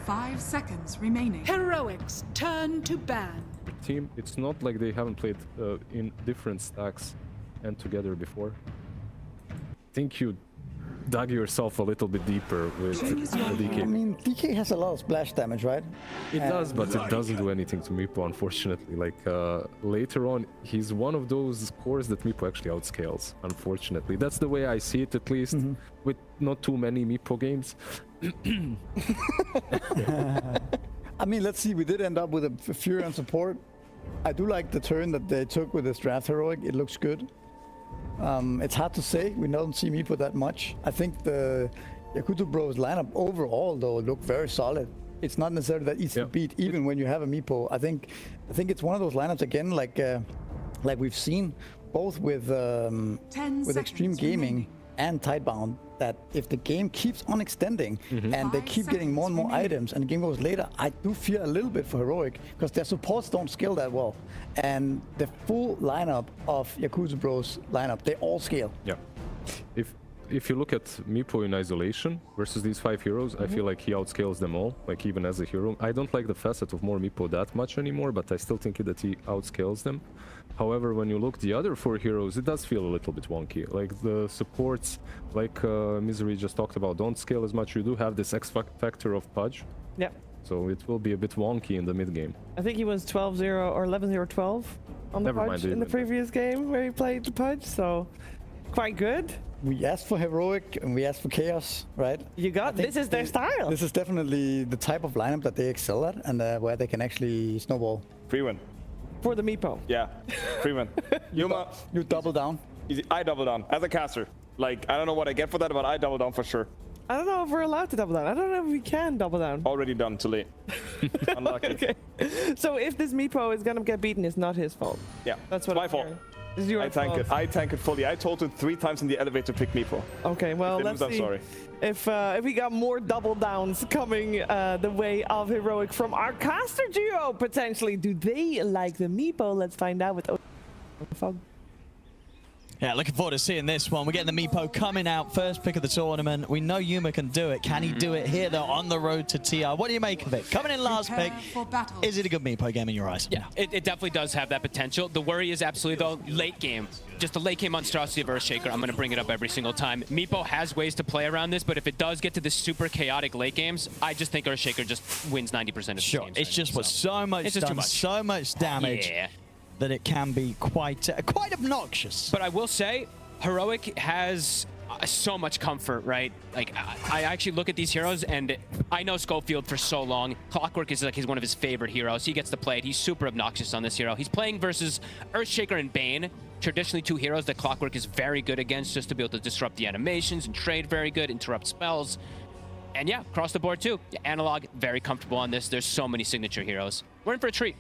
5 seconds remaining. Heroics turn to ban. Team, it's not like they haven't played in different stacks and together before. I think you dug yourself a little bit deeper with DK. I mean, DK has a lot of splash damage, right? It does, but it doesn't do anything to Meepo, unfortunately. Like, later on, he's one of those cores that Meepo actually outscales, unfortunately. That's the way I see it, at least, with not too many Meepo games. I mean, let's see, we did end up with a Fury on support. I do like the turn that they took with this draft heroic. It looks good. It's hard to say. We don't see Meepo that much. I think the Yakutou Bros lineup overall, though, look very solid. It's not necessarily that easy to beat, even when you have a Meepo. I think it's one of those lineups again, like we've seen both with Extreme Gaming and Tidebound, that if the game keeps on extending and they keep getting more and more items and the game goes later, I do fear a little bit for Heroic because their supports don't scale that well. And the full lineup of Yakuza Bros lineup, they all scale. Yeah. If you look at Meepo in isolation versus these 5 heroes, I feel like he outscales them all, like even as a hero. I don't like the facet of more Meepo that much anymore, but I still think that he outscales them. However, when you look the other 4 heroes, it does feel a little bit wonky. Like the supports, like Misery just talked about, don't scale as much. You do have this X factor of Pudge. Yep. So it will be a bit wonky in the mid game. I think he was 12-0 or 11-0-12 on the Pudge in the previous game where he played the Pudge, so quite good. We asked for Heroic and we asked for Chaos, right? You got, this is their style. This is definitely the type of lineup that they excel at and where they can actually snowball. Free win. For the Meepo. Yeah, free win. Yuma, you double down? I double down as a caster. Like, I don't know what I get for that, but I double down for sure. I don't know if we're allowed to double down. I don't know if we can double down. Already done, too late. Unlucky. Okay. So if this Meepo is gonna get beaten, it's not his fault. Yeah, that's what my fault. It's your fault. I tank it fully. I told him 3 times in the elevator pick Meepo. Okay, well, let's see. I'm sorry. If we got more double downs coming the way of Heroic from our caster duo, potentially. Do they like the Meepo? Let's find out with Fog. Yeah, looking forward to seeing this one. We're getting the Meepo coming out, first pick of the tournament. We know Yuma can do it. Can he do it here, though, on the road to TR? What do you make of it? Coming in last pick, is it a good Meepo game in your eyes? Yeah, it definitely does have that potential. The worry is absolutely, though, late game. Just the late game monstrosity of Earthshaker. I'm going to bring it up every single time. Meepo has ways to play around this, but if it does get to the super chaotic late games, I just think Earthshaker just wins 90% of the games. Sure, it's just what's so much done, so much damage. Yeah. That it can be quite obnoxious. But I will say, Heroic has so much comfort, right? Like, I actually look at these heroes, and I know Schofield for so long. Clockwork is like he's one of his favorite heroes. He gets to play it. He's super obnoxious on this hero. He's playing versus Earthshaker and Bane, traditionally 2 heroes that Clockwork is very good against, just to be able to disrupt the animations and trade very good, interrupt spells. And yeah, across the board too. Analog, very comfortable on this. There's so many signature heroes. We're in for a treat.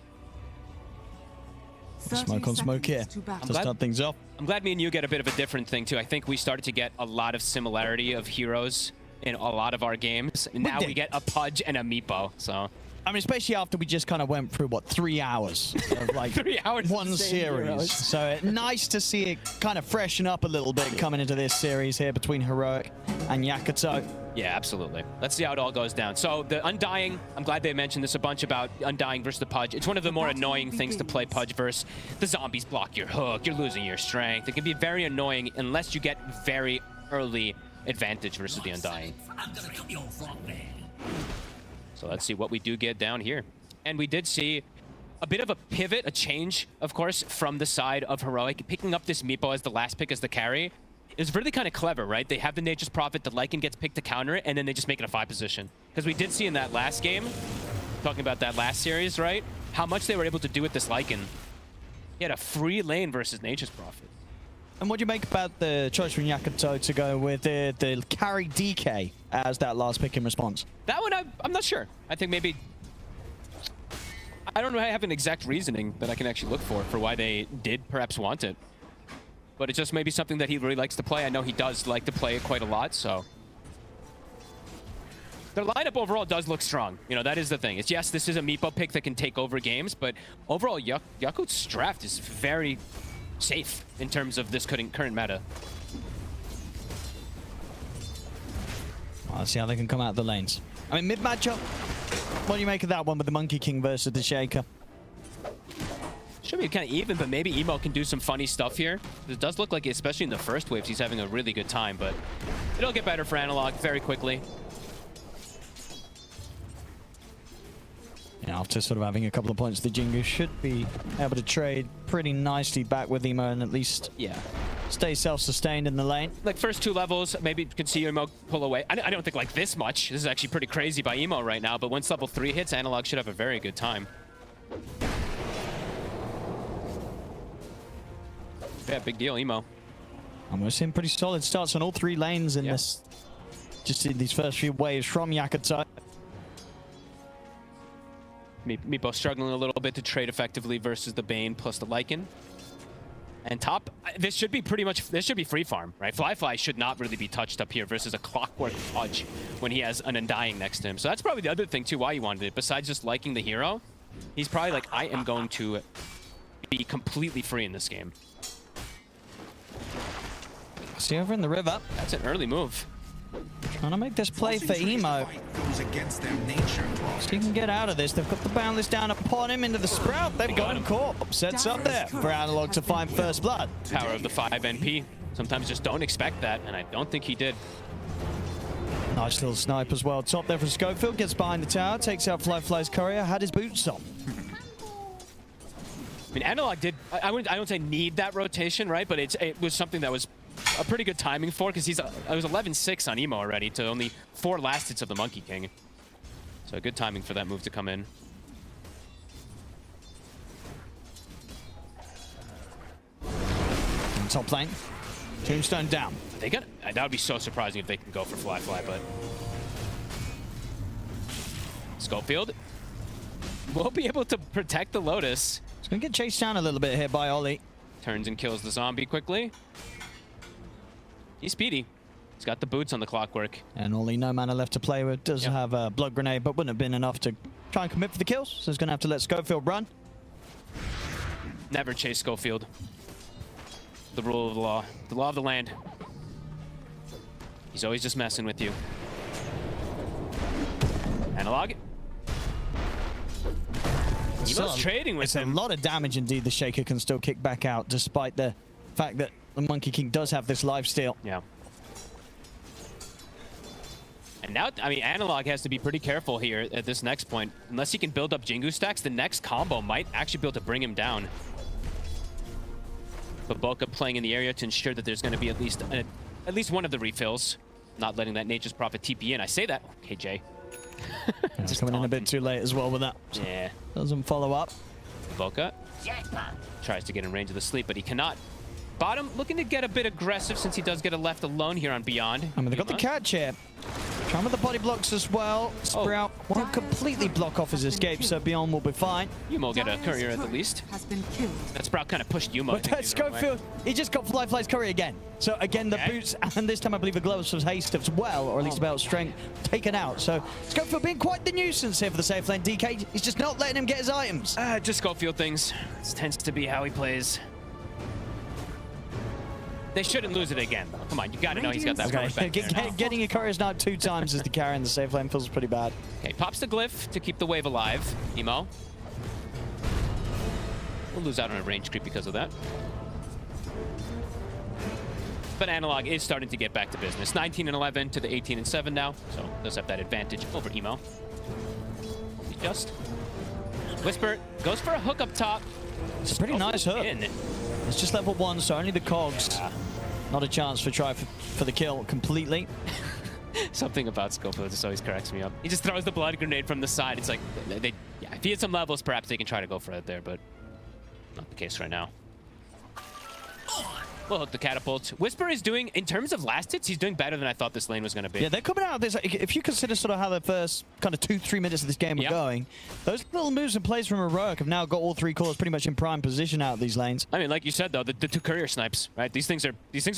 Smoke on smoke here to start things off. I'm glad me and you get a bit of a different thing too. I think we started to get a lot of similarity of heroes in a lot of our games. And now we get a Pudge and a Meepo. So I mean, especially after we just kind of went through, what, 3 hours of like 3 hours one series. So nice to see it kind of freshen up a little bit coming into this series here between Heroic and Yakutou. Yeah, absolutely. Let's see how it all goes down. So the Undying, I'm glad they mentioned this a bunch about Undying versus the Pudge. It's one of the more annoying things to play Pudge versus. The zombies block your hook. You're losing your strength. It can be very annoying unless you get very early advantage versus the Undying. So let's see what we do get down here. And we did see a bit of a pivot, a change, of course, from the side of Heroic. Picking up this Meepo as the last pick as the carry is really kind of clever, right? They have the Nature's Prophet, the Lycan gets picked to counter it, and then they just make it a 5 position. Because we did see in that last game, talking about that last series, right? How much they were able to do with this Lycan. He had a free lane versus Nature's Prophet. And what do you make about the choice from Yakutou to go with the carry DK as that last pick in response? That one, I'm not sure. I think maybe... I don't know. I have an exact reasoning that I can actually look for why they did perhaps want it. But it's just maybe something that he really likes to play. I know he does like to play it quite a lot, so... Their lineup overall does look strong. You know, that is the thing. It's, yes, this is a Meepo pick that can take over games, but overall, Yakut's draft is very safe in terms of this current meta. Well, let's see how they can come out of the lanes. I mean, mid matchup, What do you make of that one with the Monkey King versus the Shaker? Should be kind of even, but maybe Emo can do some funny stuff here. It does look like, especially in the first waves, he's having a really good time, but it'll get better for Analog very quickly. Yeah, after sort of having a couple of points, the Jingu should be able to trade pretty nicely back with Emo and at least stay self-sustained in the lane. Like first 2 levels, maybe you could see Emo pull away. I don't think like this much. This is actually pretty crazy by Emo right now, but once level 3 hits, Analog should have a very good time. Yeah, big deal, Emo. And we're seeing pretty solid starts on all 3 lanes in this, just in these first few waves from Yakutou. Meepo struggling a little bit to trade effectively versus the Bane plus the Lycan. And top, this should be free farm, right? Fly should not really be touched up here versus a Clockwork Fudge when he has an Undying next to him. So that's probably the other thing too why he wanted it. Besides just liking the hero, he's probably like, I am going to be completely free in this game. See over in the river. That's an early move. Trying to make this play for Emo. So he can get out of this. They've got the Boundless down upon him into the Sprout. They've got him caught. Sets up there for Analog to find first blood. Power of the 5 NP. Sometimes just don't expect that, and I don't think he did. Nice little snipe as well. Top there for Schofield. Gets behind the tower. Takes out Fly's courier. Had his boots on. I mean, Analog did, I don't say need that rotation, right? But it was something that was a pretty good timing for, because I was 11-6 on Emo already to only 4 last hits of the Monkey King. So good timing for that move to come in. Top lane. Tombstone down. That would be so surprising if they can go for Fly, but Schofield will be able to protect the Lotus. It's going to get chased down a little bit here by Ollie. Turns and kills the zombie quickly. He's speedy. He's got the boots on the Clockwork. And Ollie, no mana left to play with. Does have a Blood Grenade, but wouldn't have been enough to try and commit for the kills. So he's going to have to let Schofield run. Never chase Schofield. The rule of the law. The law of the land. He's always just messing with you. Analog. Emo's trading with him. A lot of damage indeed. The Shaker can still kick back out, despite the fact that the Monkey King does have this lifesteal. Yeah. And now, I mean, Analog has to be pretty careful here at this next point. Unless he can build up Jingu stacks, the next combo might actually be able to bring him down. But Boca playing in the area to ensure that there's going to be at least one of the refills. Not letting that Nature's Prophet TP in. I say that. Okay, Jay. Just coming in a bit too late as well with that. Yeah. Doesn't follow up. Boca tries to get in range of the sleep, but he cannot. Bottom looking to get a bit aggressive since he does get left alone here on Beyond. I mean, they've got the catch here. Trying with the body blocks as well. Sprout won't completely block off his escape, so Beyond will be fine. Yumo get a courier at the least. That Sprout kind of pushed Yumo. But that's Schofield. He just got Fly's courier again. So again, the boots, and this time I believe the gloves was haste as well, or at least about strength, taken out. So Schofield being quite the nuisance here for the safe lane. DK, he's just not letting him get his items. Just Schofield things. This tends to be how he plays. They shouldn't lose it again, though. Come on, you gotta know he's got that courier back. Getting your couriers now 2 times as the carry in the safe lane feels pretty bad. Okay, pops the glyph to keep the wave alive. Emo. We'll lose out on a range creep because of that. But Analog is starting to get back to business. 19-11 to the 18-7 now, so does have that advantage over Emo. Just Whisper goes for a hook up top. It's a pretty nice hook. It's just level 1, so only the cogs. Yeah. Not a chance for try for the kill completely. Something about Schofield just always cracks me up. He just throws the blood grenade from the side. It's like, if he had some levels, perhaps they can try to go for it there, but not the case right now. We'll hook the catapult. Whisper is doing, in terms of last hits, he's doing better than I thought this lane was going to be. Yeah, they're coming out of this. If you consider sort of how the first kind of 2-3 minutes of this game are going, those little moves and plays from Heroic have now got all 3 cores pretty much in prime position out of these lanes. I mean, like you said, though, the 2 courier snipes, right? These things are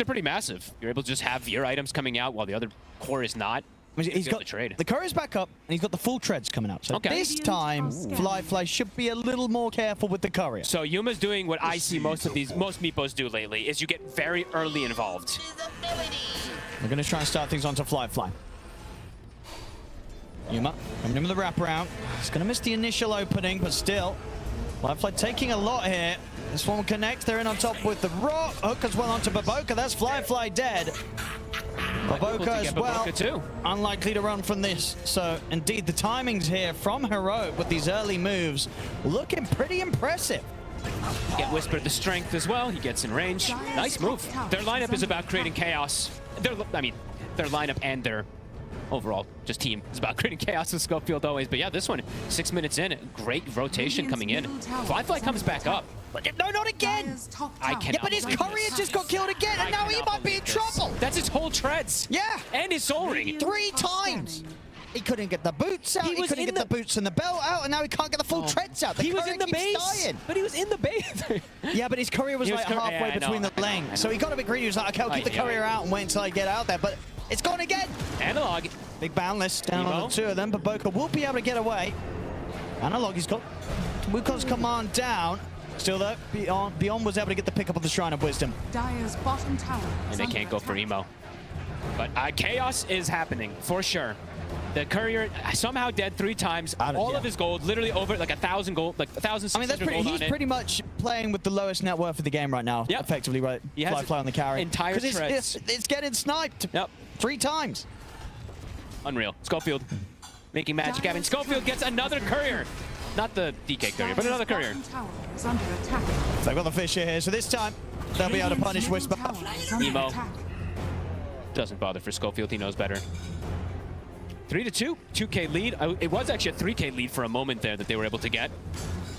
pretty massive. You're able to just have your items coming out while the other core is not. I mean, he's got the courier's back up, and he's got the full treads coming out. So this time, Fly should be a little more careful with the courier. So Yuma's doing what I see most Meepos do lately, is you get very early involved. We're going to try and start things onto Fly. Yuma coming in with the wraparound. He's going to miss the initial opening, but still. Firefly taking a lot here. This one will connect. They're in on top with the rock. Hook as well onto Baboka. That's Firefly dead. Baboka as well. Too. Unlikely to run from this. So indeed, the timings here from Heroic with these early moves looking pretty impressive. Get Whisper the strength as well. He gets in range. Nice move. Their lineup is about creating chaos. Their lineup and their overall just team is about creating chaos with Schofield always. But yeah, this one, 6 minutes in, great rotation coming in. Firefly comes back up. But no, not again. I cannot. Yeah, but his courier just got killed again, and now he might be in trouble. That's his whole treads. Yeah. And his soul ring. 3 times. He couldn't get the boots out. He couldn't get the boots and the belt out, and now he can't get the full treads out. He was in the base. Dying. But he was in the base. Yeah, but his courier was like halfway between the lanes. So he got a bit greedy. He was like, okay, I'll keep the courier out and wait until I get out there. But it's gone again. Analog. Big boundless down on the 2 of them. But Boca will be able to get away. Analog, he's got Wukong's command down. Still though, Beyond was able to get the pickup of the Shrine of Wisdom. Dire's bottom tower. And they can't go for Emo. But chaos is happening for sure. The courier somehow dead 3 times. All of his gold, literally over like 1,000 gold, like 1,600 I mean, that's pretty, he's pretty much playing with the lowest net worth of the game right now. Yep. Effectively, right? Fly on the carry. Entire treads. It's getting sniped. Yep. 3 times. Unreal. Schofield making magic happen. Schofield gets another courier. Not the DK courier, but another courier. They've got the Fisher here, so this time they'll be able to punish Whisper. Emo doesn't bother for Schofield. He knows better. 3-2, 2K lead. It was actually a 3K lead for a moment there that they were able to get.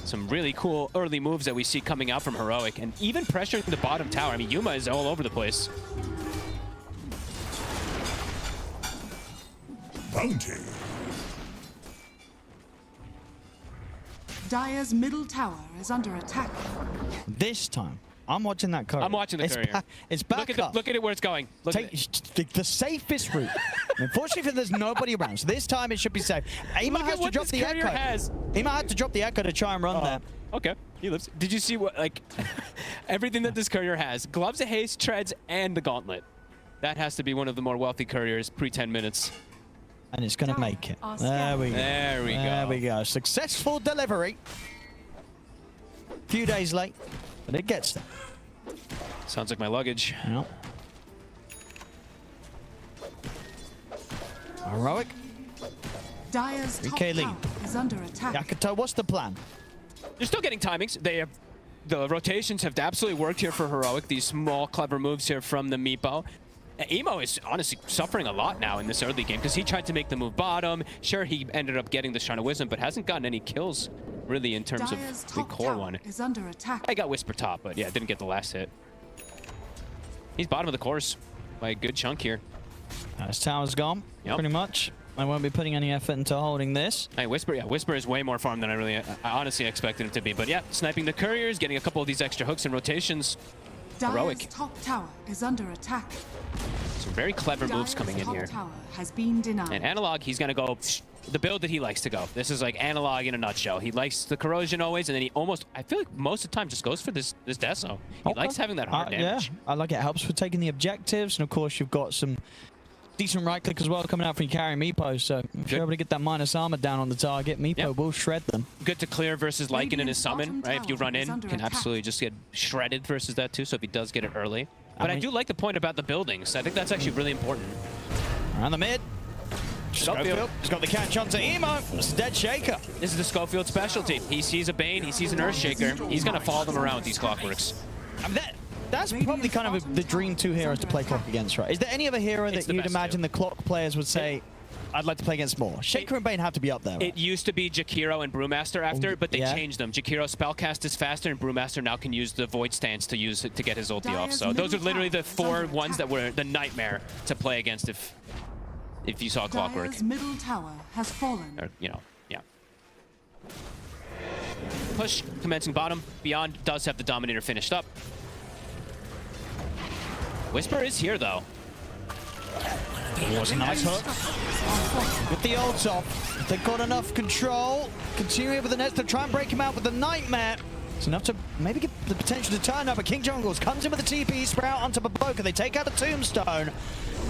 Some really cool early moves that we see coming out from Heroic, and even pressuring the bottom tower. I mean, Yuma is all over the place. Bounty. Dire's middle tower is under attack. This time, I'm watching that courier. I'm watching the courier. It's back up. Look at it where it's going. Take the safest route. Unfortunately, there's nobody around, so this time it should be safe. Ema has to drop the echo. Ema had to drop the echo to try and run there. Okay, he lives. Did you see what, like, everything that this courier has? Gloves of haste, treads, and the gauntlet. That has to be one of the more wealthy couriers pre-10 minutes. And it's going to make it. There we go. There we go. There we go. Successful delivery. Few days late, but it gets there. Sounds like my luggage. Yep. Heroic. Dire's top 3K lead. tower is under attack. Yakutou, what's the plan? They're still getting timings. They have the rotations have absolutely worked here for Heroic. These small, clever moves here from the Meepo. Emo is honestly suffering a lot now in this early game because he tried to make the move bottom. Sure, he ended up getting the Shrine of Wisdom, but hasn't gotten any kills really in terms Dire's of the core one. Is under attack. I got Whisper top, but yeah, didn't get the last hit. He's bottom of the course by a good chunk here. His tower's gone, pretty much. I won't be putting any effort into holding this. Hey, Whisper, yeah, Whisper is way more farm than I honestly expected him to be. But yeah, sniping the couriers, getting a couple of these extra hooks and rotations. Heroic. Dire's top tower is under attack. Some very clever moves coming in here. Tower has been denied. And Analog, he's gonna go the build that he likes to go. This is like Analog in a nutshell. He likes the corrosion always, and then he almost, I feel like most of the time, just goes for this Deso. He likes having that hard damage. Yeah, I like it. Helps with taking the objectives, and of course you've got some decent right click as well coming out from your carry Meepo. So if you're able to get that minus armor down on the target, Meepo will shred them. Good to clear versus Lycan in his summon, right? If you run in, can absolutely just get shredded versus that too. So if he does get it early. But I do like the point about the buildings. I think that's actually really important. Around the mid. Schofield. He's got the catch onto Emo. It's a dead shaker. This is the Schofield specialty. He sees a Bane, he sees an Earthshaker. He's going to follow them around with these clockworks. I mean, that's probably kind of the dream 2 heroes to play Clock against, right? Is there any other hero that you'd imagine the Clock players would say, I'd like to play against more? Shaker and Bane have to be up there. Right? It used to be Jakiro and Brewmaster after, but they changed them. Jakiro spellcast is faster, and Brewmaster now can use the Void Stance to use it to get his ulti off. So those are literally the 4 ones that were the nightmare to play against if you saw Clockwork. Dire's middle tower has fallen. Or, you know, yeah. Push commencing bottom. Beyond does have the Dominator finished up. Whisper is here though. It was a nice hook. With the ults off, they've got enough control. Continue with the nets to try and break him out with the Nightmare. It's enough to maybe get the potential to turn up, but King Jungles comes in with the TP Sprout onto Baboka. They take out the Tombstone,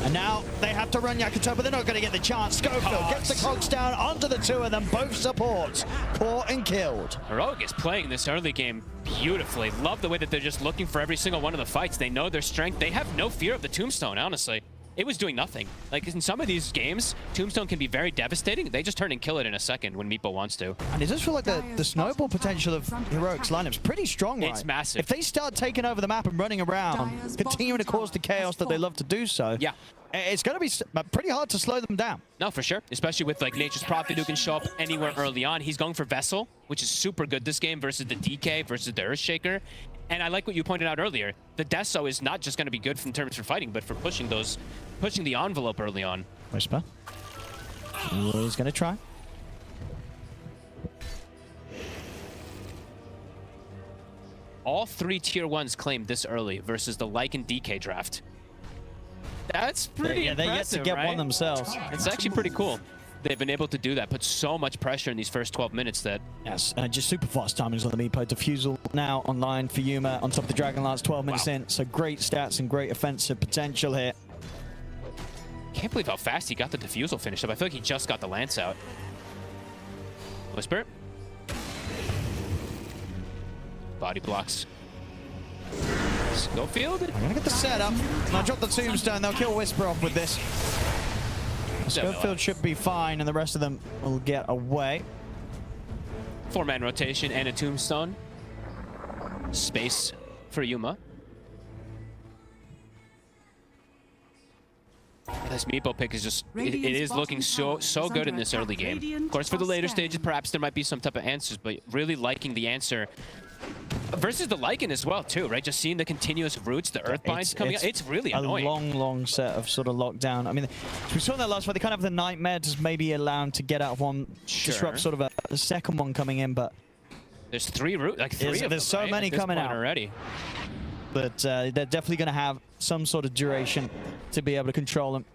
and now they have to run Yakutou, but they're not going to get the chance. Schofield gets the Cogs down onto the two of them, both supports caught and killed. Heroic is playing this early game beautifully. Love the way that they're just looking for every single one of the fights. They know their strength. They have no fear of the Tombstone, honestly. It was doing nothing. Like, in some of these games, Tombstone can be very devastating. They just turn and kill it in a second when Meepo wants to. And it does feel like the snowball potential of Heroic's lineup's pretty strong, right? It's massive. If they start taking over the map and running around, continuing to cause the chaos that they love to do so, yeah, it's going to be pretty hard to slow them down. No, for sure. Especially with like Nature's Prophet, who can show up anywhere early on. He's going for Vessel, which is super good this game versus the DK, versus the Earthshaker. And I like what you pointed out earlier. The Deso is not just going to be good in terms for fighting, but for pushing the envelope early on. Whisper. He's going to try. All 3 tier 1s claimed this early versus the Lycan DK draft. That's pretty impressive, they're yet to get right? one themselves. It's actually pretty cool. They've been able to do that, put so much pressure in these first 12 minutes that... Yes, just super fast timings on the Meepo. Defusal now online for Yuma on top of the Dragon Lance, 12 minutes in. So great stats and great offensive potential here. Can't believe how fast he got the Defusal finished up. I feel like he just got the Lance out. Whisper. Body blocks. Schofield. I'm gonna get the setup. And I'll drop the Tombstone. They'll kill Whisper off with this. Schofield should be fine, and the rest of them will get away. 4-man rotation and a Tombstone. Space for Yuma. This Meepo pick is just, it is looking so good in this early game. Of course, for the later stages, perhaps there might be some type of answers, but really liking the answer. Versus the Lycan as well, too, right? Just seeing the continuous roots, the Earthbinds coming out. It's really annoying. A long set of sort of lockdown. I mean, we saw in that last fight, they kind of have the Nightmare just maybe allowed to get out of one, disrupt sort of a second one coming in, but... There's 3 roots, like 3 of them, there's so many coming out already. But they're definitely going to have some sort of duration to be able to control them.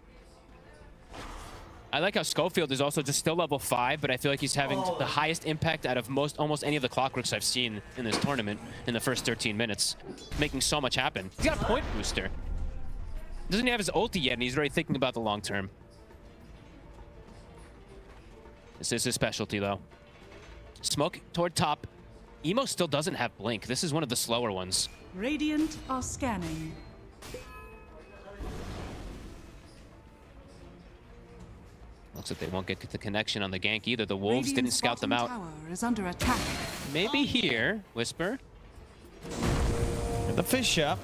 I like how Schofield is also just still level 5, but I feel like he's having the highest impact out of almost any of the Clockworks I've seen in this tournament in the first 13 minutes, making so much happen. He's got a point booster. Doesn't have his ulti yet, and he's already thinking about the long term. This is his specialty, though. Smoke toward top. Emo still doesn't have Blink. This is one of the slower ones. Radiant are scanning. Looks like they won't get the connection on the gank either. The Wolves didn't scout them out. Tower is under attack. Maybe here, Whisper. The Fisher.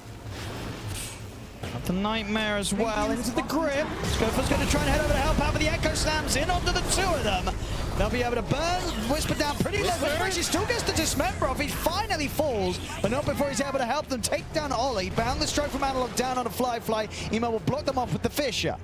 Got the Nightmare as well into the grip. Scofield's going to try and head over to help out with the Echo Slams in onto the 2 of them. They'll be able to burn Whisper down pretty low. He still gets the Dismember off. He finally falls, but not before he's able to help them take down Ollie. Bound the stroke from Analog down on a Fly. Emo will block them off with the Fisher.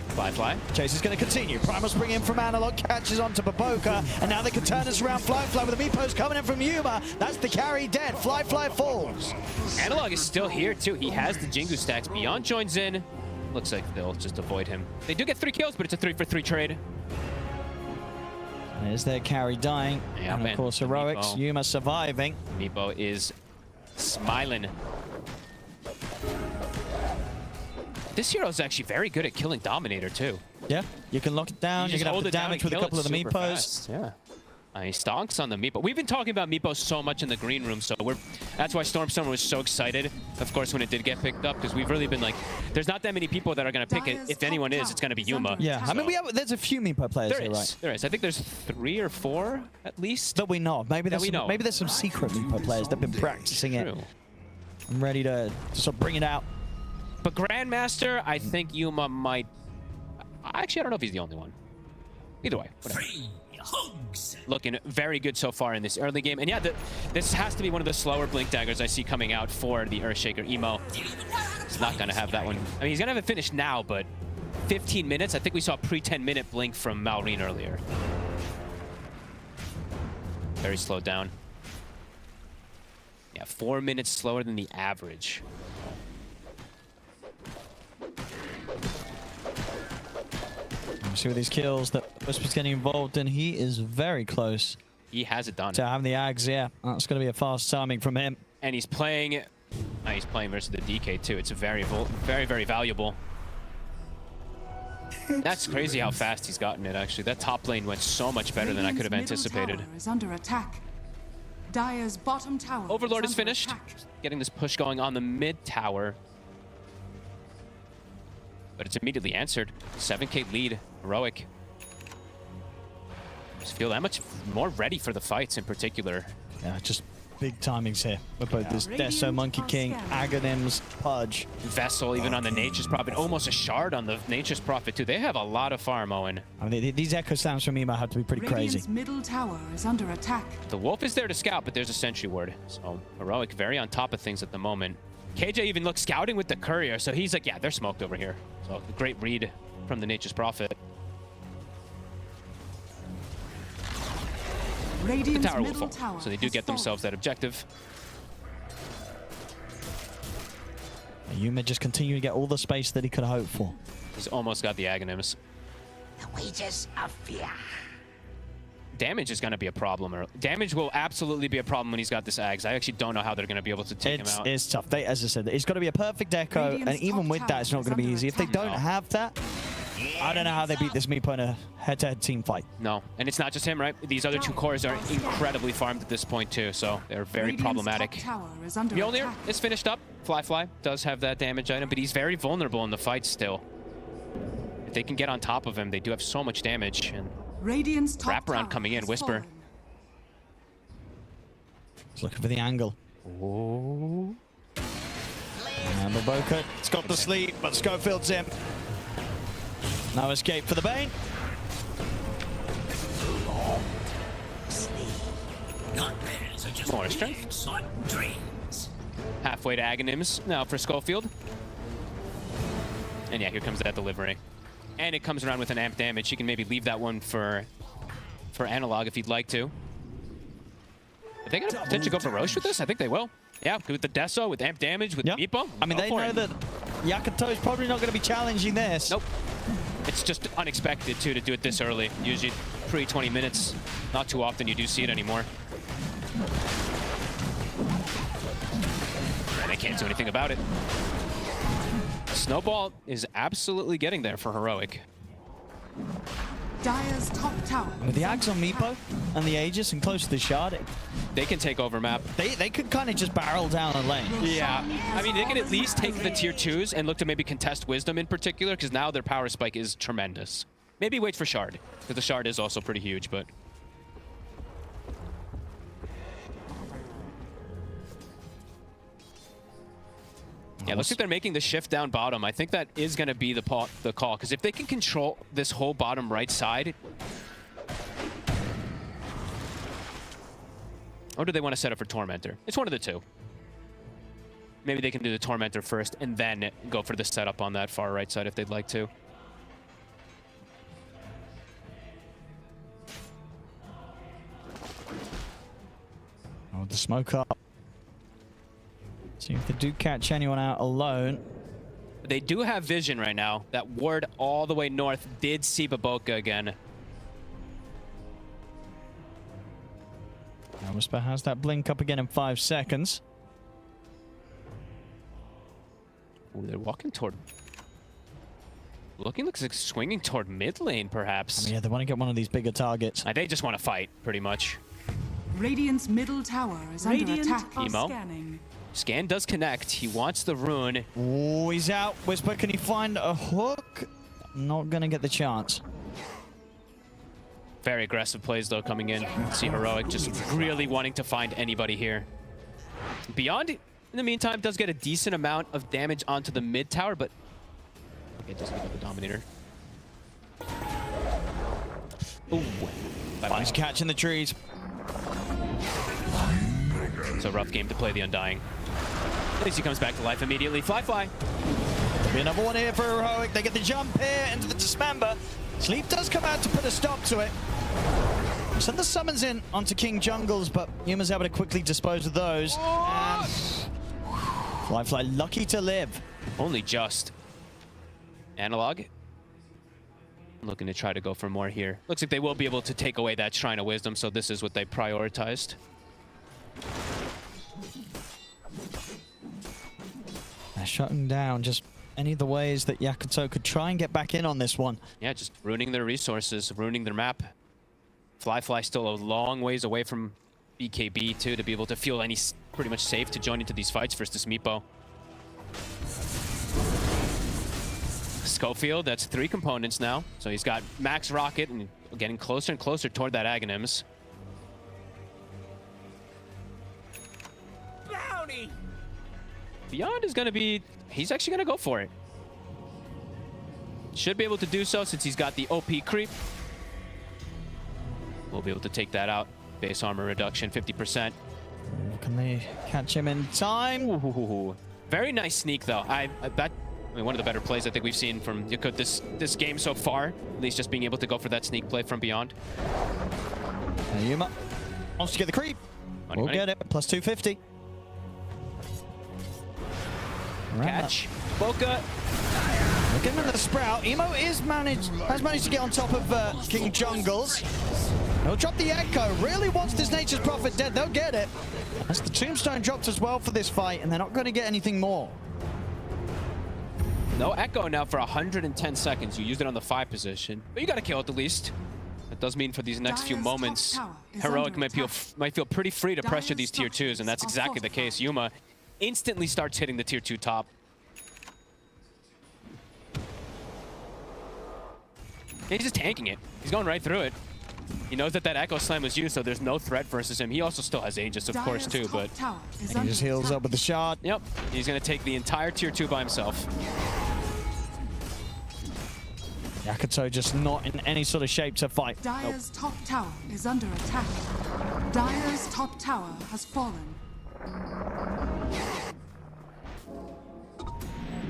Fly. Chase is going to continue. Primal Spring in from Analog, catches onto Baboka, and now they can turn us around. Fly with the Meepos coming in from Yuma. That's the carry dead. Fly falls. Analog is still here too. He has the Jingu stacks. Beyond joins in. Looks like they'll just avoid him. They do get 3 kills, but it's a 3-for-3 trade. There's their carry dying. Yeah, and of course, Heroics. Meepo. Yuma surviving. Meepo is smiling. This hero is actually very good at killing Dominator too. Yeah, you can lock it down. You can have the damage with a couple of the Meepos. Yeah. He stonks on the Meepo. We've been talking about Meepo so much in the green room, so that's why Stormstormer was so excited, of course, when it did get picked up, because we've really been like, there's not that many people that are going to pick it. If anyone is, it's going to be Yuma. Yeah, so. I mean, there's a few Meepo players here, right? There is. I think there's 3 or 4 at least. That we know. Maybe there's some secret Meepo players that have been practicing it. I'm ready to sort of bring it out. But Grandmaster, I think Yuma might... Actually, I don't know if he's the only one. Either way, whatever. Looking very good so far in this early game. And yeah, this has to be one of the slower Blink Daggers I see coming out for the Earthshaker Emo. He's not going to have that one. I mean, he's going to have it finished now, but 15 minutes. I think we saw a pre-10-minute Blink from Malrine earlier. Very slowed down. Yeah, 4 minutes slower than the average. See with these kills that Whisper's getting involved in, he is very close He has it done. To have the Ags, yeah. That's going to be a fast timing from him. And he's playing versus the DK too. It's very, very valuable. That's crazy how fast he's gotten it, actually. That top lane went so much better than I could have anticipated. Tower is under attack. Dire's bottom tower Overlord is under finished. attack. Getting this push going on the mid tower. But it's immediately answered. 7k lead, Heroic. Just feel that much more ready for the fights in particular. Yeah, just big timings here. With both this Deso, Monkey King, Aghanims, Pudge. Vessel even on the Nature's Prophet. Almost a shard on the Nature's Prophet too. They have a lot of farm, Owen. I mean, these echo sounds from Emo have to be pretty Radiant's crazy. middle tower is under attack. The Wolf is there to scout, but there's a sentry ward. So Heroic very on top of things at the moment. KJ even looks scouting with the courier, so he's like, yeah, they're smoked over here. So a great read from the Nature's Prophet. The Radiant's tower will middle fall, tower so they do has get fallen. themselves that objective. Yuma just continue to get all the space that he could hope for. He's almost got the Aghanims. The wages of fear. Damage is going to be a problem. Or damage will absolutely be a problem when he's got this Ags. I actually don't know how they're going to be able to take him out. It's tough. As I said, it's got to be a perfect echo, and Radiant's even top with that, tower it's not is going to be under easy. If they attack. don't have that, I don't know how they beat this Meepo in a head-to-head team fight. No, and it's not just him, right? These other two cores are incredibly farmed at this point too, so they're very Radiant's problematic. top tower is under Mjolnir attack. is finished up. Fly does have that damage item, but he's very vulnerable in the fight still. If they can get on top of him, they do have so much damage. And Radiant's top wraparound tower coming in, has Whisper. fallen. He's looking for the angle. Oh. And Maboka, it's got the sleep, but Schofield's in. No escape for the Bane. More strength. Halfway to Aghanims now for Schofield. And yeah, here comes that delivery. And it comes around with an amp damage. You can maybe leave that one for Analog if you'd like to. Are they going to potentially go for Roche with this? I think they will. Yeah, with the Deso, with amp damage, with Meepo. I mean, go they for know it. that Yakutou is probably not going to be challenging this. Nope. It's just unexpected, too, to do it this early. Usually pre-20 minutes. Not too often you do see it anymore. And they can't do anything about it. Snowball is absolutely getting there for Heroic. Dire's top tower. With the is Ags on under Meepo attack. and the Aegis and close to the Shard, They can take over map. they could kind of just barrel down a lane. Yeah, I mean, they can at least take the tier 2s and look to maybe contest Wisdom in particular, because now their power spike is tremendous. Maybe wait for Shard, because the Shard is also pretty huge, but... Yeah, looks like they're making the shift down bottom. I think that is going to be the call, because if they can control this whole bottom right side... Or do they want to set up for Tormentor? It's one of the two. Maybe they can do the Tormentor first and then go for the setup on that far right side if they'd like to. Oh, the smoke up. See if they do catch anyone out alone. They do have vision right now. That ward all the way north did see Baboka again. Now Whisper has that blink up again in 5 seconds. Ooh, they're walking toward... looks like swinging toward mid lane, perhaps. I mean, yeah, they want to get one of these bigger targets. They just want to fight, pretty much. Radiant's middle tower is under Radiant attack. are Emo. Scanning. Scan does connect. He wants the rune. Oh, he's out. Whisper, can he find a hook? Not going to get the chance. Very aggressive plays, though, coming in. See Heroic just really wanting to find anybody here. Beyond, in the meantime, does get a decent amount of damage onto the mid tower, but... Okay, doesn't get the Dominator. Ooh. He's catching the trees. It's a rough game to play the Undying. At least he comes back to life immediately. Fly. There'll be another one here for Heroic. They get the jump here into the Dismember. Sleep does come out to put a stop to it. Send the summons in onto King Jungles, but Yuma's able to quickly dispose of those. And Fly lucky to live. Only just. Analog. Looking to try to go for more here. Looks like they will be able to take away that Shrine of Wisdom, so this is what they prioritized. They're shutting down just any of the ways that Yakutou could try and get back in on this one. Yeah, just ruining their resources, ruining their map. Fly still a long ways away from BKB too to be able to feel any pretty much safe to join into these fights versus Meepo. Schofield, that's 3 components now. So he's got max rocket and getting closer and closer toward that Aghanims. Bounty! Beyond is going to be... He's actually going to go for it. Should be able to do so since he's got the OP creep. We'll be able to take that out. Base armor reduction, 50%. Can they catch him in time? Ooh, very nice sneak, though. I mean, one of the better plays I think we've seen from Yakutou this game so far. At least just being able to go for that sneak play from Beyond. And Yuma wants to get the creep. We'll get it. Plus 250. Catch. Boca. Looking at the Sprout. Emo has managed to get on top of King Jungles. He'll drop the Echo. Really wants this Nature's Prophet dead. They'll get it. As the Tombstone dropped as well for this fight, and they're not going to get anything more. No Echo now for 110 seconds. You used it on the 5 position, but you got to kill it at least. That does mean for these next few moments, Heroic might feel pretty free to pressure these tier 2s, and that's exactly the case. Yuma instantly starts hitting the tier 2 top. He's just tanking it. He's going right through it. He knows that Echo Slam was used, so there's no threat versus him. He also still has Aegis, of course, too, but... He just heals up with the shot. Yep. He's going to take the entire tier 2 by himself. Yakutou just not in any sort of shape to fight. Dire's top tower is under attack. Dire's top tower has fallen.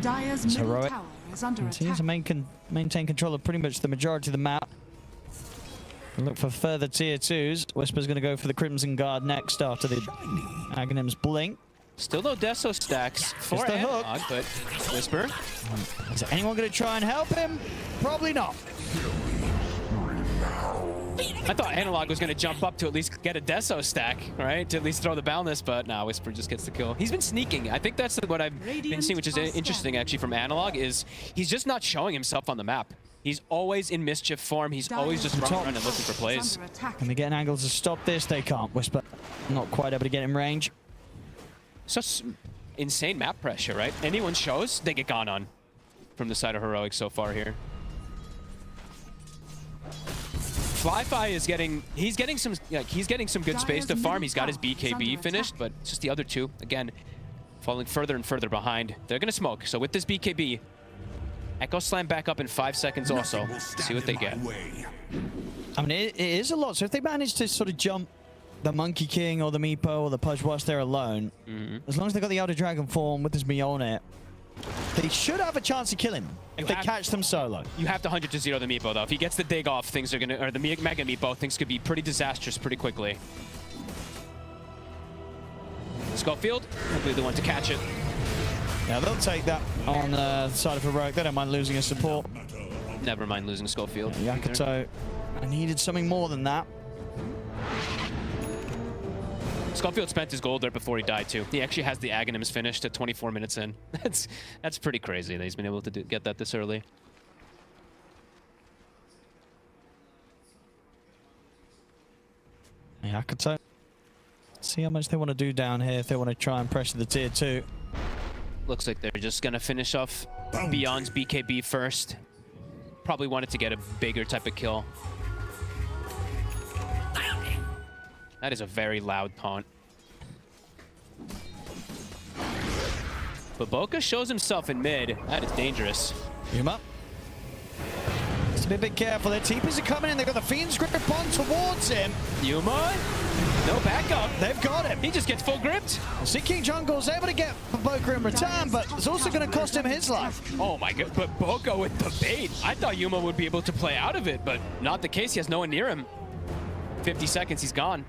Dire's middle Heroic tower is under continues attack. to maintain control of pretty much the majority of the map. We'll look for further tier 2s. Whisper's going to go for the Crimson Guard next after the Aghanim's blink. Still no Deso stacks for the Analog, hook. but Whisper. Is anyone going to try and help him? Probably not. I thought Analog was going to jump up to at least get a Deso stack, right? To at least throw the boundless, but nah, Whisper just gets the kill. He's been sneaking. I think that's what I've been seeing, which is interesting actually from Analog, is he's just not showing himself on the map. He's always in mischief form. He's always just running around and looking for plays. Can they get an angle to stop this? They can't. Whisper not quite able to get in range. Such insane map pressure, right? Anyone shows, they get gone on from the side of Heroic so far here. Fly is getting some good space to farm. He's got his BKB finished, but it's just the other two, again, falling further and further behind. They're gonna smoke. So with this BKB, Echo Slam back up in 5 seconds also. See what they get. I mean, it is a lot. So if they manage to sort of jump the Monkey King or the Meepo or the Pudge whilst they're alone, as long as they've got the Elder Dragon form with his Mjolnir, they should have a chance to kill him if they catch them solo. You have to 100 to 0 the Meepo though. If he gets the dig off, things are gonna, or the Mega Meepo, things could be pretty disastrous pretty quickly. Schofield, hopefully the one to catch it. Yeah, they'll take that on the side of Heroic. They don't mind losing a support. Never mind losing Schofield. Yeah, Yakutou needed something more than that. Schofield spent his gold there before he died too. He actually has the Aghanims finished at 24 minutes in. That's pretty crazy that he's been able to get that this early. Yakutou. See how much they want to do down here if they want to try and pressure the tier 2. Looks like they're just gonna finish off Beyond's BKB first. Probably wanted to get a bigger type of kill. That is a very loud taunt. But Boca shows himself in mid. That is dangerous. Yuma. Just be a bit careful. Their TPs are coming in. They've got the Fiend's grip on towards him. Yuma? No backup. They've got him. He just gets full gripped. See, King Jungle's able to get Boca in return, but it's also going to cost him his life. Oh my god, but Boca with the bait. I thought Yuma would be able to play out of it, but not the case. He has no one near him. 50 seconds, he's gone.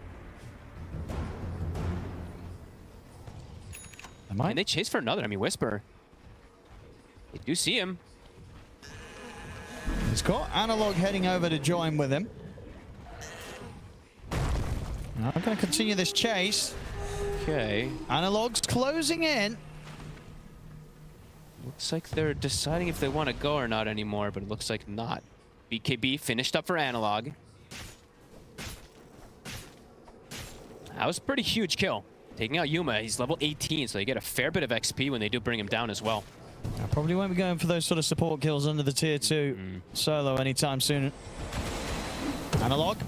And they chase for another. I mean, Whisper. They do see him. He's got Analog heading over to join with him. I'm going to continue this chase. Okay. Analog's closing in. Looks like they're deciding if they want to go or not anymore, but it looks like not. BKB finished up for Analog. That was a pretty huge kill. Taking out Yuma, he's level 18, so they get a fair bit of XP when they do bring him down as well. I probably won't be going for those sort of support kills under the tier 2 solo anytime soon. Analog.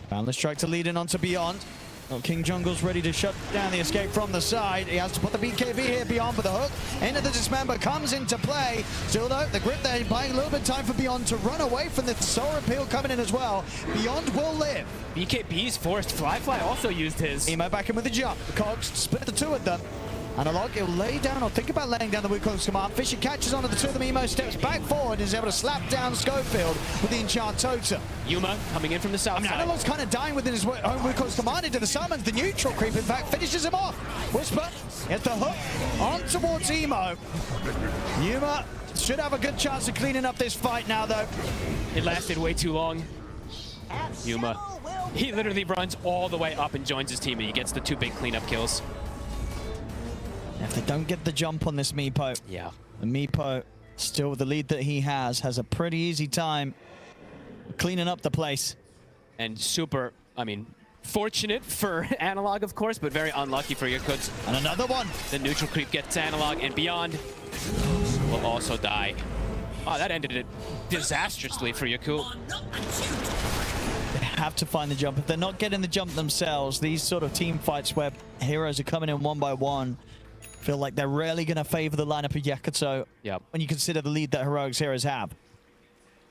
Boundless strike to lead in onto Beyond. Oh, King Jungle's ready to shut down the escape from the side. He has to put the BKB here. Beyond with the hook. Into the Dismember comes into play. Still though, the grip there, buying a little bit of time for Beyond to run away from the Solar Appeal coming in as well. Beyond will live. BKB's forced. Fly also used his. Emo back in with the jump. The Cogs split the two of them. Analog, he'll lay down or think about laying down the Wukong's command. Fisher catches onto the two of them. Emo steps back forward and is able to slap down Schofield with the Enchant Totem. Yuma coming in from the south side. Analog's kind of dying within his own Wukong's command into the summons. The neutral creep, in fact, finishes him off. Whisper gets the hook on towards Emo. Yuma should have a good chance of cleaning up this fight now, though. It lasted way too long. Yuma, he literally runs all the way up and joins his team, and he gets the 2 big cleanup kills. If they don't get the jump on this Meepo, Yeah. the Meepo, still with the lead that he has a pretty easy time cleaning up the place. And super, I mean, fortunate for Analog, of course, but very unlucky for Yakutou. And another one. The neutral creep gets Analog, and Beyond will also die. Oh, that ended it disastrously for Yakutou. They have to find the jump. If they're not getting the jump themselves, these sort of team fights where heroes are coming in one by one, feel like they're rarely going to favor the lineup of Yakutou. Yep. When you consider the lead that Heroic's heroes have.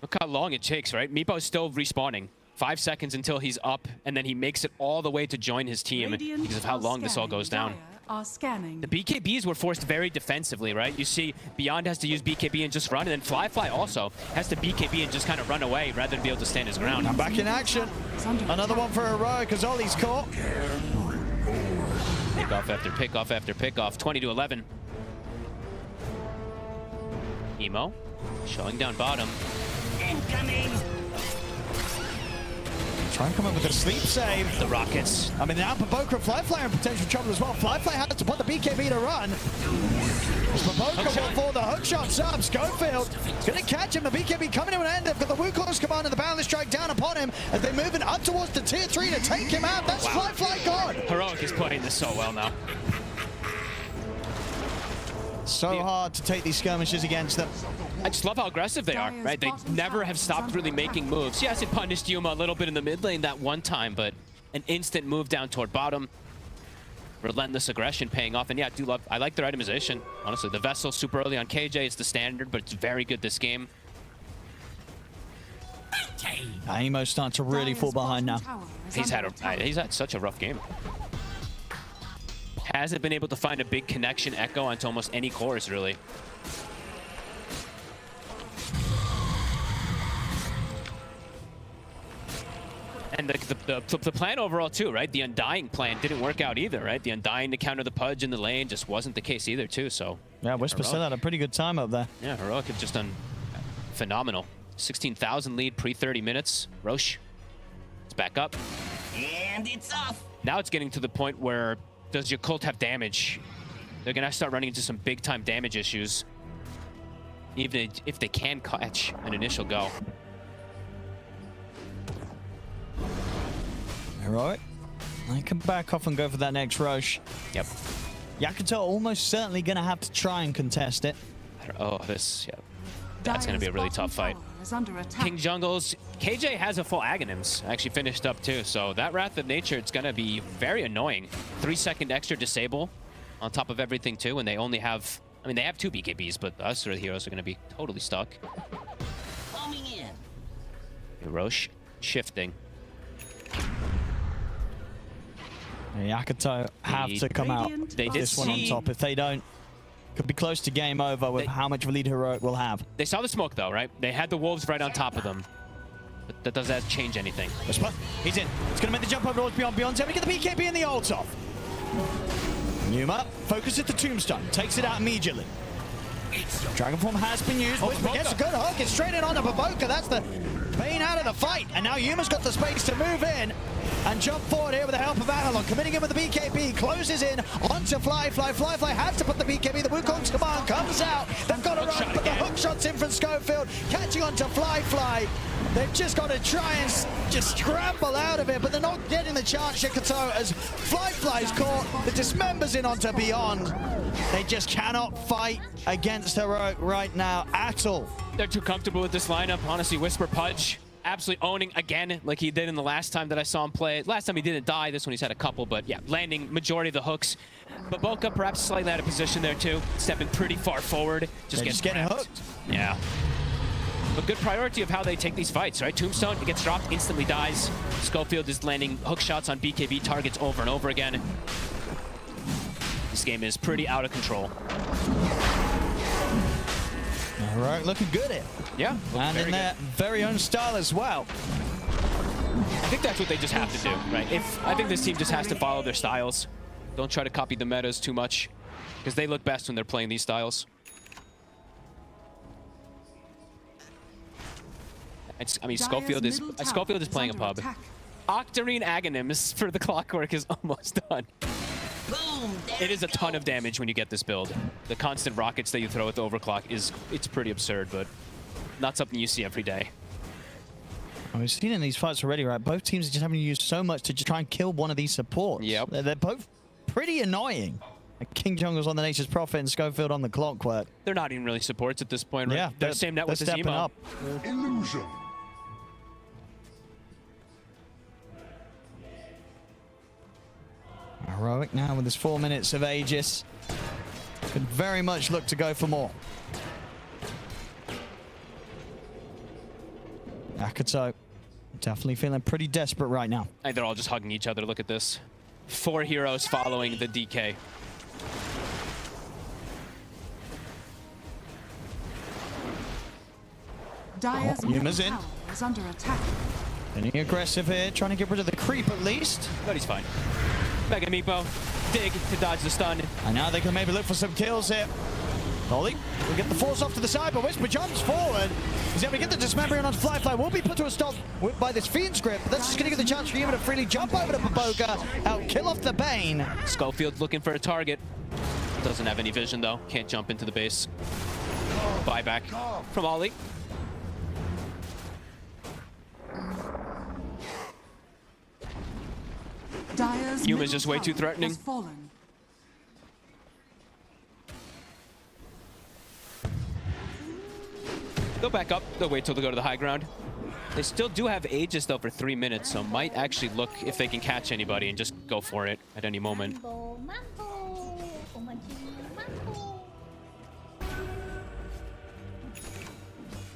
Look how long it takes, right? Meepo's still respawning. 5 seconds until he's up, and then he makes it all the way to join his team because of how long this all goes down. Are scanning. The BKBs were forced very defensively, right? You see Beyond has to use BKB and just run, and then Fly also has to BKB and just kind of run away rather than be able to stand his ground. I'm back in action. Another one for Heroic as Ollie's caught. Pickoff after pickoff after pickoff. 20-11. Emo showing down bottom. Incoming! Try and come up with a sleep save. The Rockets. I mean, now Paboka and Flyfly are in potential trouble as well. Flyfly has to put the BKB to run. Paboka will for the hookshot sub. Schofield going to catch him. The BKB coming to an end. They've got the Wukong's command and the Boundless Strike down upon him as they're moving up towards the tier 3 to take him out. That's Flyfly gone. Heroic is playing this so well now. So hard to take these skirmishes against them. I just love how aggressive they are, right? They never have stopped really making moves. Yes, it punished Yuma a little bit in the mid lane that one time, but an instant move down toward bottom. Relentless aggression paying off. And yeah, I like their itemization. Honestly, the Vessel super early on KJ. It's the standard, but it's very good this game. Emo's starting to really fall behind now. He's had such a rough game. Hasn't been able to find a big connection echo onto almost any cores, really. And the plan overall too, right? The Undying plan didn't work out either, right? The Undying to counter the Pudge in the lane just wasn't the case either too, so... Yeah, Whisper still had a pretty good time up there. Yeah, Heroic have just done phenomenal. 16,000 lead pre-30 minutes. Roche, it's back up. And it's off! Now it's getting to the point where does Yakult have damage? They're gonna start running into some big-time damage issues. Even if they can catch an initial go. Heroic. I can back off and go for that next Roche. Yep. Yakutou almost certainly going to have to try and contest it. That's going to be a really tough fight. King Jungles. KJ has a full Aghanims. Actually finished up too. So that Wrath of Nature, it's going to be very annoying. 3-second extra disable on top of everything too. And they only have, I mean, they have 2 BKBs, but us or the heroes are going to be totally stuck. Coming in. Roche shifting. Yakutou have to come out. They did this one on top. If they don't, could be close to game over with how much of a lead Heroic will have. They saw the smoke though, right? They had the Wolves right on top of them. But that doesn't change anything. Whisper, he's in. He's going to make the jump over towards Beyond. Beyond's able to get the BKB and the ult off. Numa focuses the Tombstone, takes it out immediately. Dragon Form has been used. Whisper gets a good hook. It's straight in onto Baboka. That's the Bane out of the fight. And now Yuma's got the space to move in and jump forward here with the help of Analog. Committing in with the BKB. Closes in onto Fly. Fly had to put the BKB. The Wukong's command comes out. They've got to run, but the hook shot's in from Schofield. Catching onto Fly. They've just got to try and just scramble out of it, but they're not getting the chance, Yakutou, as Fly's caught. The dismembers in onto Beyond. They just cannot fight against Heroic right now at all. They're too comfortable with this lineup. Honestly, Whisper Pudge absolutely owning again like he did in the last time that I saw him play. Last time he didn't die. This one he's had a couple, but yeah, landing majority of the hooks. Baboka perhaps slightly out of position there too. Stepping pretty far forward. Just getting hooked. Yeah. But good priority of how they take these fights, right? Tombstone, it gets dropped, instantly dies. Schofield is landing hook shots on BKB targets over and over again. This game is pretty out of control. All right, looking good here. Yeah. And in their very own style as well. I think that's what they just have to do, right? I think this team just has to follow their styles. Don't try to copy the metas too much, because they look best when they're playing these styles. I mean, Schofield is playing a pub. Octarine Aghanim's for the Clockwork is almost done. Boom! It is a ton of damage when you get this build. The constant rockets that you throw with the overclock it's pretty absurd, but not something you see every day. We've seen in these fights already, right? Both teams are just having to use so much to just try and kill one of these supports. Yep. They're both pretty annoying. King Jungle's on the Nature's Prophet and Schofield on the Clockwork. They're not even really supports at this point, right? Yeah, they're the same net with the stepping Zemo. up. Illusion. Heroic now with his 4 minutes of Aegis. Could very much look to go for more. Yakutou definitely feeling pretty desperate right now. I think they're all just hugging each other. Look at this. 4 heroes following the DK. Dire's Yuma's middle in. tower is under attack. Getting aggressive here, trying to get rid of the creep at least. But he's fine. Mega Meepo. Dig to dodge the stun. And now they can maybe look for some kills here. Ollie will get the force off to the side, but Whisper jumps forward. He's able to get the dismembering on Fly. Will be put to a stop by this Fiend's grip. That's just going to give the chance for Yuma to freely jump over to Baboka, out kill off the Bane. Schofield looking for a target. Doesn't have any vision though. Can't jump into the base. Buyback from Ollie. Dire's Yuma's middle just way too tower threatening. has fallen. They'll back up. They'll wait till they go to the high ground. They still do have Aegis though for 3 minutes, so might actually look if they can catch anybody and just go for it at any moment.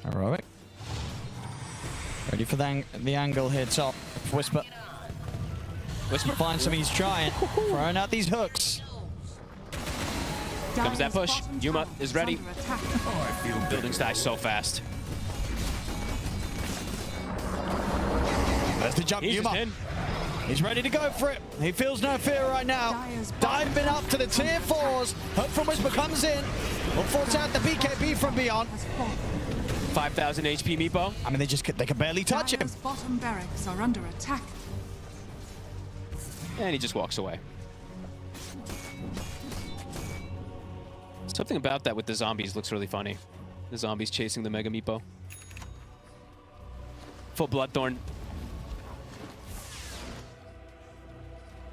Heroic. Ready for the angle here, top. Whisper. Whisper finds something he's trying. Throwing out these hooks. Comes that push. Bottom Yuma tower is ready. under attack. Buildings die so fast. There's the jump, He's Yuma. just in. He's ready to go for it. He feels no fear right now. Diving up to the tier 4s. Hope from Whisper comes in. Will force out the BKB from Beyond. Has fallen. 5,000 HP Meepo. I mean, they can barely touch him. Dire's bottom barracks are under attack. And he just walks away. Something about that with the zombies looks really funny. The zombies chasing the Mega Meepo. Full Bloodthorn.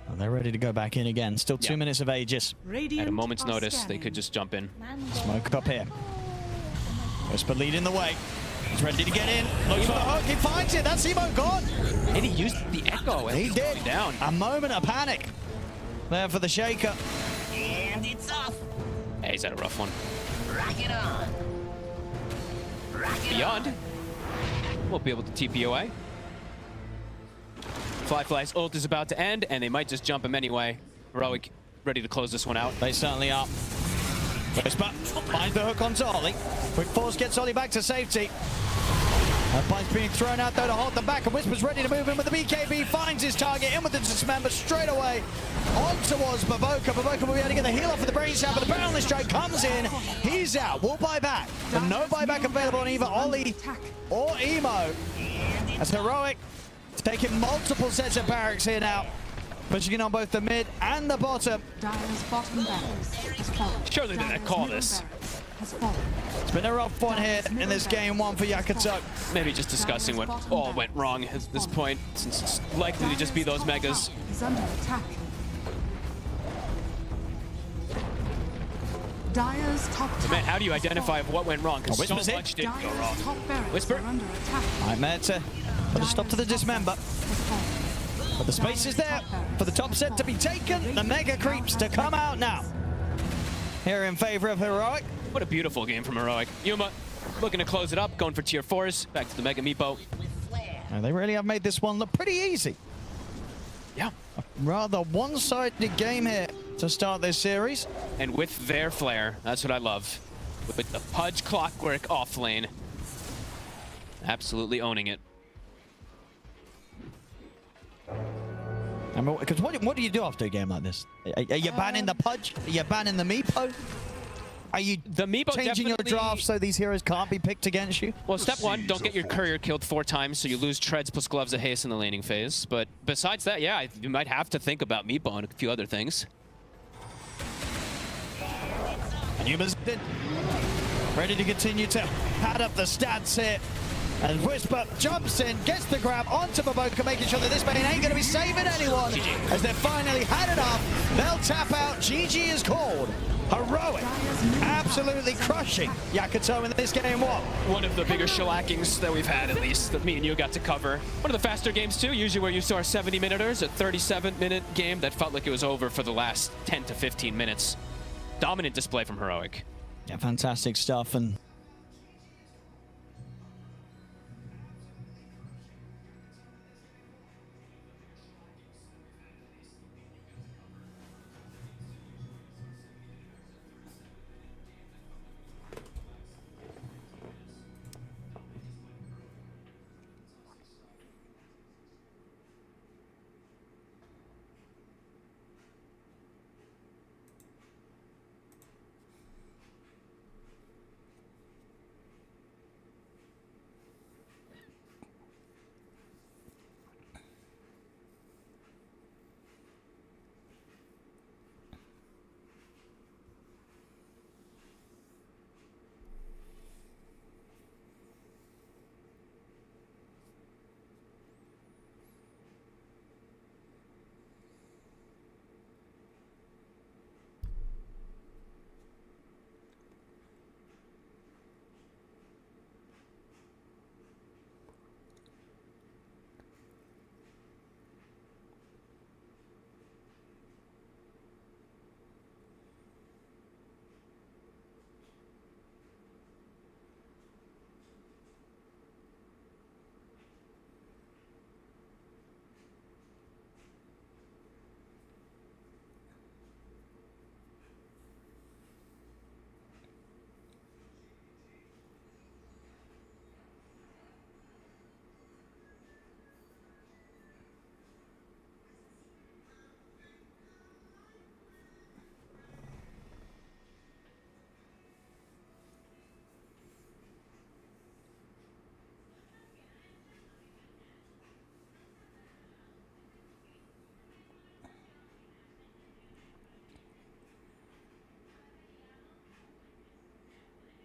And they're ready to go back in again. Still 2 minutes of Aegis. At a moment's notice, they could just jump in. Smoke up here. Whisper leading the way. He's ready to get in. Looks for the hook. He finds it. That's Emo gone. And he used the echo. He did. Down. A moment of panic there for the Shaker. And it's off. Hey, he's had a rough one. Rock it on. Rock it Beyond. on. Won't be able to TP away. Fly's ult is about to end, and they might just jump him anyway. Heroic ready to close this one out. They certainly are. Whisper finds the hook onto Ollie. Quick force gets Ollie back to safety. Punch being thrown out though to hold them back, and Whisper's ready to move in with the BKB, finds his target, in with the Dismember straight away, on towards Baboka. Baboka will be able to get the heal off of the Brain Shot, but the Boundless Strike comes in, he's out, will buy back, but no buyback available on either Ollie or Emo. As Heroic taking multiple sets of barracks here now, pushing in on both the mid and the bottom. Dire's bottom barracks has fallen. Surely they didn't Dire's call middle this. barracks has fallen. It's been a rough one here in this game one for Yakutou. Maybe just discussing what all went wrong at this point, since it's likely to just be those megas. Is under attack. Dire's top tower. Man, how do you identify what went wrong? Because so Whisper's hit. much did go Dire's wrong. top barracks Whisper. are under attack. Nightmare to put a stop to the Dismember. Has fallen. But the space is there for the top set to be taken. The Mega Creeps to come out now. Here in favor of Heroic. What a beautiful game from Heroic. Yuma looking to close it up, going for tier 4s. Back to the Mega Meepo. And they really have made this one look pretty easy. Yeah. A rather one-sided game here to start this series. And with their flair, that's what I love. With the Pudge Clockwork off lane. Absolutely owning it. I mean, because what do you do after a game like this? Are you banning the Pudge? Are you banning the Meepo? Are you The Meepo changing your definitely- draft so these heroes can't be picked against you? Well, step one, don't get your courier killed 4 times, so you lose treads plus gloves of haste in the laning phase. But besides that, yeah, you might have to think about Meepo and a few other things. And Yuma's ready to continue to pad up the stats here. And Whisper jumps in, gets the grab onto Baboka, making sure that this main ain't going to be saving anyone. GG. As they've finally had enough, they'll tap out. GG is called. Heroic, absolutely crushing Yakutou in this game one. One of the bigger shellackings that we've had, at least, that me and you got to cover. One of the faster games, too, usually where you saw 70-minuters, a 37-minute game that felt like it was over for the last 10 to 15 minutes. Dominant display from Heroic. Yeah, fantastic stuff. And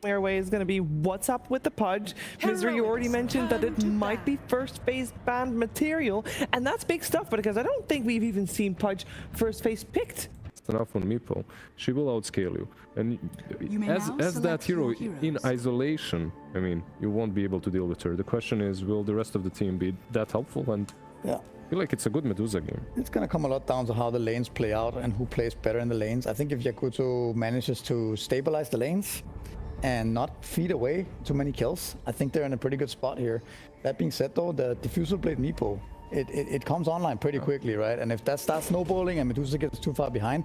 Airway is going to be what's up with the Pudge. Misery, you already mentioned that it might be first phase banned material, and that's big stuff because I don't think we've even seen Pudge first phase picked. Enough on Meepo, she will outscale you. And You may as now that select hero your in heroes. isolation, I mean, you won't be able to deal with her. The question is, will the rest of the team be that helpful? And Yeah. I feel like it's a good Medusa game. It's going to come a lot down to how the lanes play out and who plays better in the lanes. I think if Yakutou manages to stabilize the lanes and not feed away too many kills, I think they're in a pretty good spot here. That being said, though, the Diffusal Blade Meepo, it comes online pretty quickly, right? And if that starts snowballing and Medusa gets too far behind,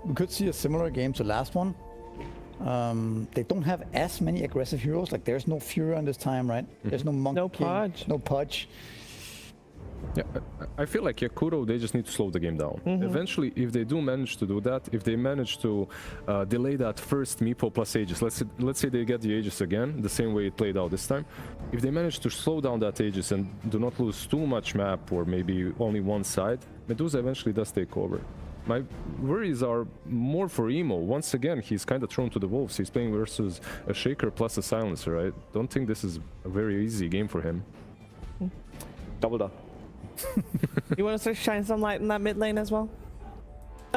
we could see a similar game to last one. They don't have as many aggressive heroes. Like there's no Furion this time, right? There's no Monkey No King, Pudge. no Pudge. Yeah, I feel like Yakutou, they just need to slow the game down. Eventually, if they do manage to do that, if they manage to delay that first Meepo plus Aegis, let's say they get the Aegis again, the same way it played out this time. If they manage to slow down that Aegis and do not lose too much map or maybe only one side, Medusa eventually does take over. My worries are more for Emo. Once again, he's kind of thrown to the wolves. He's playing versus a Shaker plus a Silencer. I don't think this is a very easy game for him. Double down. You want to shine some light in that mid lane as well?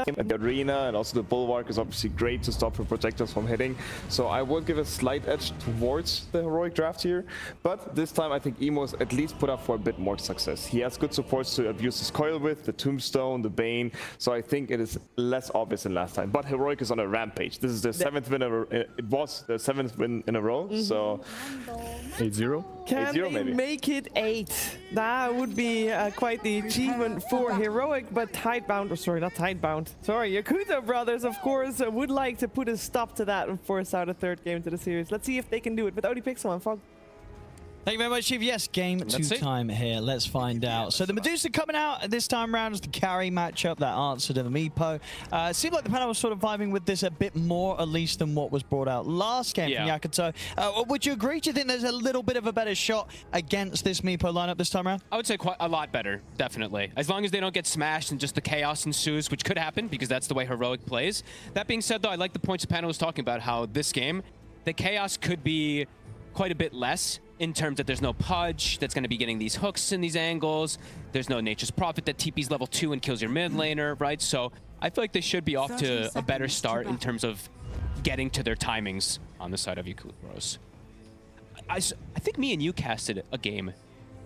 And the arena and also the bulwark is obviously great to stop her projectiles from hitting. So I would give a slight edge towards the heroic draft here. But this time I think Emo's at least put up for a bit more success. He has good supports to abuse his coil with, the Tombstone, the Bane. So I think it is less obvious than last time. But heroic is on a rampage. This is the 7th win it was the 7th win in a row. So 8-0? Can 8-0 they maybe. make it 8? That would be quite the achievement for heroic, but Tidebound, or sorry, not Tidebound. Sorry, Yakutou brothers, of course, would like to put a stop to that and force out a 3rd game to the series. Let's see if they can do it. But Odie picks someone, Fog. Thank you very much, Chief. Yes, game 2 time here. Let's find out. So the Medusa coming out this time around as the carry matchup, that answer to the Meepo. Seemed like the panel was sort of vibing with this a bit more, at least, than what was brought out last game from Yakutou. Would you agree? Do you think there's a little bit of a better shot against this Meepo lineup this time around? I would say quite a lot better, definitely. As long as they don't get smashed and just the chaos ensues, which could happen because that's the way heroic plays. That being said, though, I like the points the panel was talking about, how this game, the chaos could be quite a bit less in terms that there's no Pudge that's going to be getting these hooks in these angles. There's no Nature's Prophet that TP's level 2 and kills your mid laner, right? So I feel like they should be off to a better start in terms of getting to their timings on the side of Yakutou. I think me and you casted a game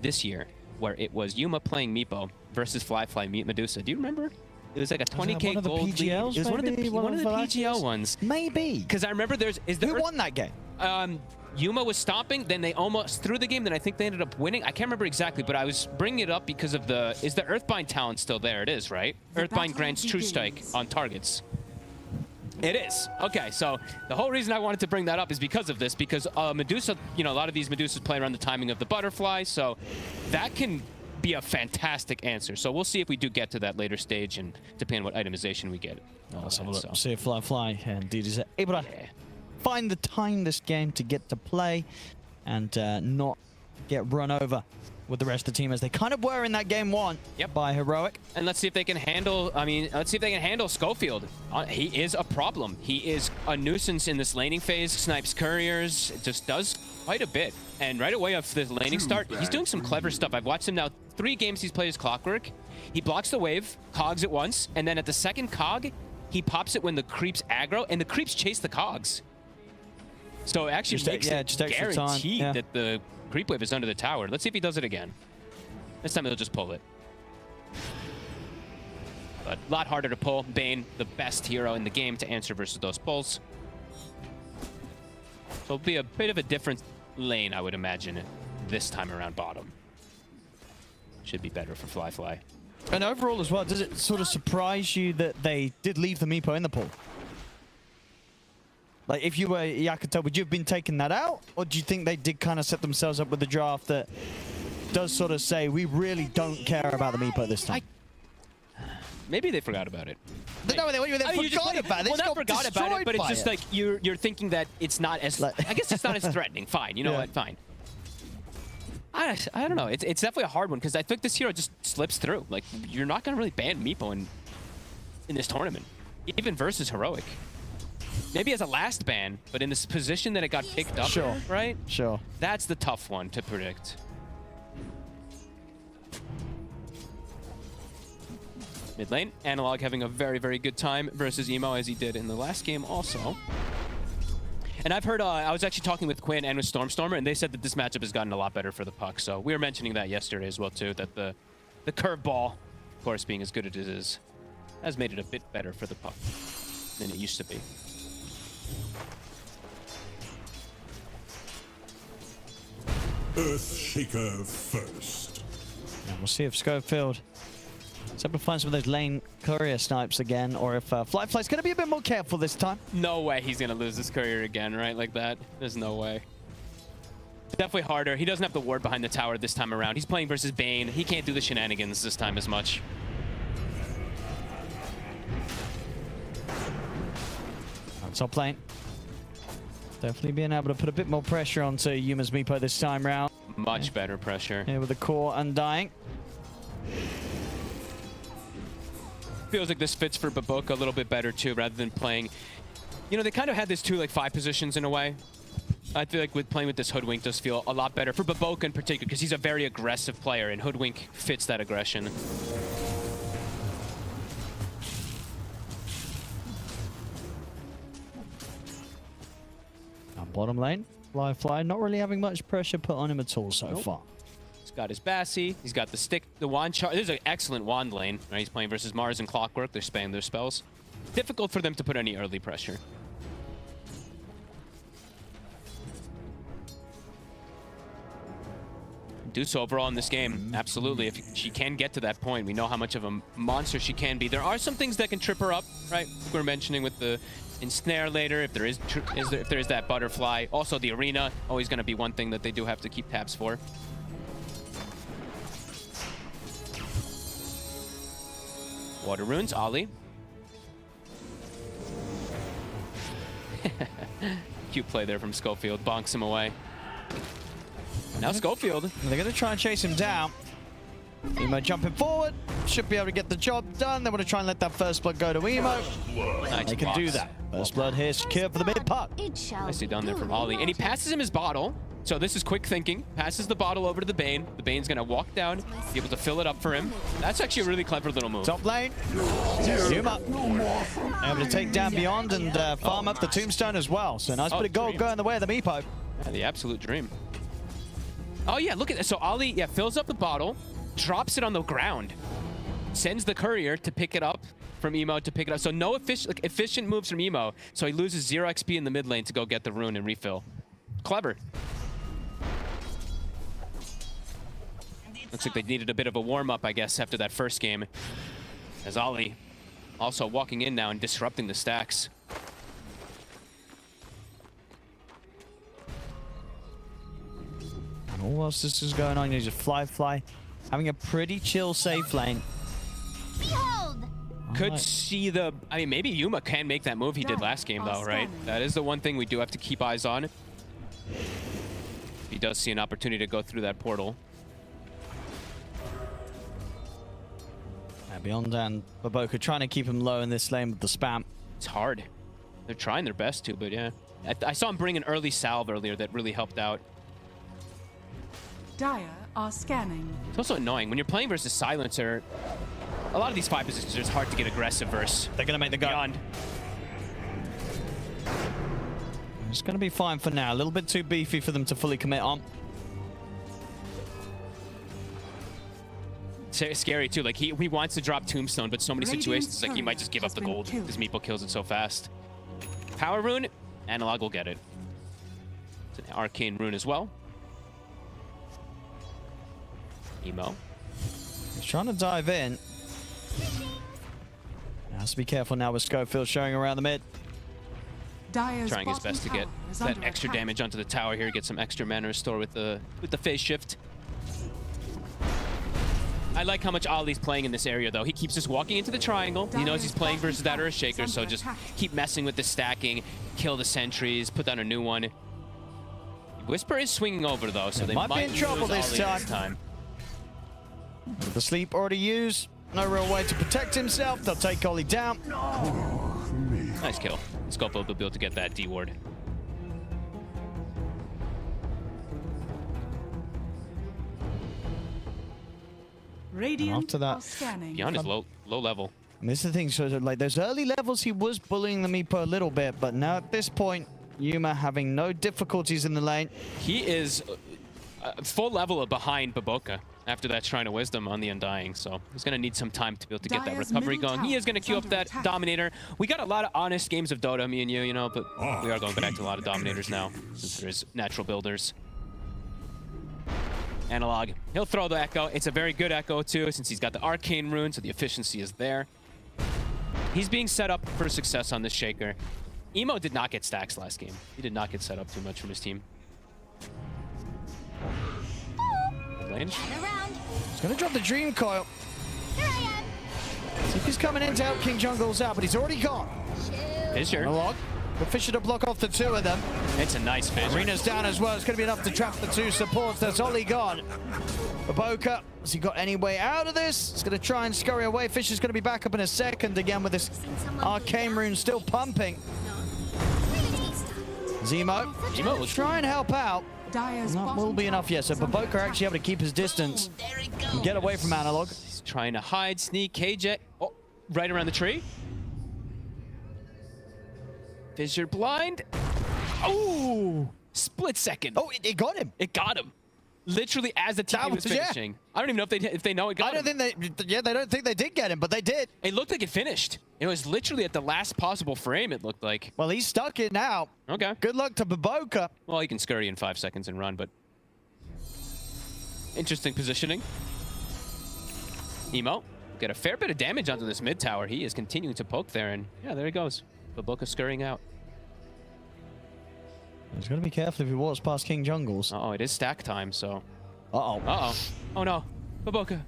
this year where it was Yuma playing Meepo versus Fly meet Medusa. Do you remember? It was like a 20k gold lead. It was one of the PGL ones. Maybe. Because I remember Who won that game? Yuma was stomping, then they almost threw the game, then I think they ended up winning. I can't remember exactly, but I was bringing it up because of is the Earthbind talent still there? It is, right? Earthbind grants True Strike on targets. It is. Okay, so the whole reason I wanted to bring that up is because of this, because Medusa, a lot of these Medusas play around the timing of the butterfly, so that can be a fantastic answer. So we'll see if we do get to that later stage, and depending on what itemization we get. Let's have a look. See if Fly indeed is able to find the time this game to get to play and not get run over with the rest of the team as they kind of were in that game 1 by heroic. And let's see if they can handle, let's see if they can handle Schofield. He is a problem. He is a nuisance in this laning phase, snipes couriers, just does quite a bit. And right away off the laning start, he's doing some clever stuff. I've watched him now 3 games he's played as Clockwork. He blocks the wave, cogs it once, and then at the second cog, he pops it when the creeps aggro, and the creeps chase the cogs. So it actually makes it guaranteed that the creep wave is under the tower. Let's see if he does it again. This time he'll just pull it. But a lot harder to pull. Bane, the best hero in the game to answer versus those pulls. So it'll be a bit of a different lane, I would imagine, this time around bottom. Should be better for Fly. And overall as well, does it sort of surprise you that they did leave the Meepo in the pool? Like, if you were Yakutou, would you have been taking that out? Or do you think they did kind of set themselves up with the draft that does sort of say, we really don't care about the Meepo this time? Maybe they forgot about it. No, they forgot about it. Well, not forgot about it, but it's just like you're thinking that it's not as... I guess it's not as threatening. Fine. You know what? Fine. I don't know. It's definitely a hard one because I think this hero just slips through. Like, you're not going to really ban Meepo in this tournament, even versus heroic. Maybe as a last ban, but in this position that it got picked up, right? Sure. That's the tough one to predict. Mid lane, Analog having a very, very good time versus Emo as he did in the last game also. And I've heard, I was actually talking with Quinn and with Stormstormer, and they said that this matchup has gotten a lot better for the puck. So we were mentioning that yesterday as well too, that the curveball, of course, being as good as it is, has made it a bit better for the puck than it used to be. Earthshaker first. And we'll see if Schofield Except to find some of those lane courier snipes again, or if Fly's going to be a bit more careful this time. No way he's going to lose this courier again, right? Like that. There's no way. Definitely harder. He doesn't have the ward behind the tower this time around. He's playing versus Bane. He can't do the shenanigans this time as much. Top lane. Definitely being able to put a bit more pressure onto Yuma's Meepo this time round. Much better pressure. Here with the core undying. Feels like this fits for Babok a little bit better too, rather than playing. You know, they kind of had this 2 like 5 positions in a way. I feel like with playing with this Hoodwink does feel a lot better for Babok in particular, because he's a very aggressive player, and Hoodwink fits that aggression. Bottom lane, Fly not really having much pressure put on him at all so far. He's got his Bassi, he's got the stick, the wand charge. This is an excellent wand lane, right? He's playing versus Mars and Clockwork. They're spamming their spells. Difficult for them to put any early pressure. Do so overall in this game, absolutely. If she can get to that point, we know how much of a monster she can be. There are some things that can trip her up, right? We were mentioning with the ensnare later, if there is that butterfly. Also the arena, always going to be one thing that they do have to keep tabs for. Water runes, Ollie. Cute play there from Schofield, bonks him away. Now Schofield. They're going to try and chase him down. Emo jumping forward. Should be able to get the job done. They want to try and let that first blood go to Emo. Nice they can do that. First blood here secured for the mid puck. Nicely done there from Ollie. And he passes him his bottle. So this is quick thinking. Passes the bottle over to the Bane. The Bane's going to walk down, be able to fill it up for him. That's actually a really clever little move. Top lane. Yuma. Able to take down Beyond and farm up the tombstone as well. So nice bit of gold going the way of the Meepo. Yeah, the absolute dream. Oh yeah, look at this. So Ollie, yeah, fills up the bottle, drops it on the ground, sends the courier to pick it up from Emo to pick it up. So no efficient moves from Emo. So he loses 0 XP in the mid lane to go get the rune and refill. Clever. Looks like they needed a bit of a warm-up, I guess, after that first game. As Ollie also walking in now and disrupting the stacks. And whilst this is going on, he's a Fly. Having a pretty chill safe lane. Behold! Could see the... I mean, maybe Yuma can make that move he did last game, though, right? That is the one thing we do have to keep eyes on. He does see an opportunity to go through that portal. Beyond and Baboka trying to keep him low in this lane with the spam. It's hard. They're trying their best to, but yeah. I saw him bring an early salve earlier that really helped out. Dire are scanning. It's also annoying. When you're playing versus Silencer, a lot of these 5 positions, it's hard to get aggressive versus. They're going to make the go. Beyond. It's going to be fine for now. A little bit too beefy for them to fully commit on. Scary too. Like he wants to drop Tombstone, but so many situations like he might just give up the gold because Meepo kills it so fast. Power rune, Analog will get it. It's an arcane rune as well. Emo. He's trying to dive in. Has to be careful now with Schofield showing around the mid. Dire's trying his best to get that extra damage onto the tower here, get some extra mana restore with the phase shift. I like how much Ollie's playing in this area, though. He keeps just walking into the triangle. He knows he's playing versus that or a shaker, so just keep messing with the stacking, kill the sentries, put down a new one. Whisper is swinging over, though, so they might be in trouble this time. The sleep already used. No real way to protect himself. They'll take Ollie down. Nice kill. Schofield will be able to get that D ward. Radiant after that, Beyond is low level. And this is the thing, so like those early levels, he was bullying the Meepo a little bit, but now at this point, Yuma having no difficulties in the lane. He is full level behind Baboka after that Shrine of Wisdom on the Undying, so he's going to need some time to be able to get that recovery going. He is going to queue up that Dominator. We got a lot of honest games of Dota, me and you know, but we are going back to a lot of Dominators now, since there's natural builders. Analog, he'll throw the Echo. It's a very good Echo too, since he's got the Arcane Rune, so the efficiency is there. He's being set up for success on this Shaker. Emo did not get stacks last game. He did not get set up too much from his team. Lane. Turn around. He's going to drop the Dream Coil. Here I am. See if he's coming in to help King Jungles out, but he's already gone. Fissure. Analog. The Fissure to block off the two of them. It's a nice Fissure. Arena's down as well. It's going to be enough to trap the two supports. That's Ollie gone. Baboka, has he got any way out of this? He's going to try and scurry away. Fisher's going to be back up in a second again with this Arcane Rune still pumping. Zemo. Zemo will Try and help out. Dire's That will be enough, yes. So Baboka actually able to keep his distance and get away from Analog. He's trying to hide, sneak, KJ. Oh, right around the tree. Fissure blind. Oh, split second. Oh, it got him. It got him. Literally as the TV was finishing. I don't even know if they know it got him. I don't think they don't think they did get him, but they did. It looked like it finished. It was literally at the last possible frame, it looked like. Well, he's stuck it now. Okay. Good luck to Baboka. Well, he can scurry in 5 seconds and run, but interesting positioning. Emo, get a fair bit of damage onto this mid tower. He is continuing to poke there, and yeah, there he goes. Baboka scurrying out. He's got to be careful if he walks past King Jungles. Uh-oh, it is stack time, so... Uh-oh. Uh-oh. Oh, no. Baboka.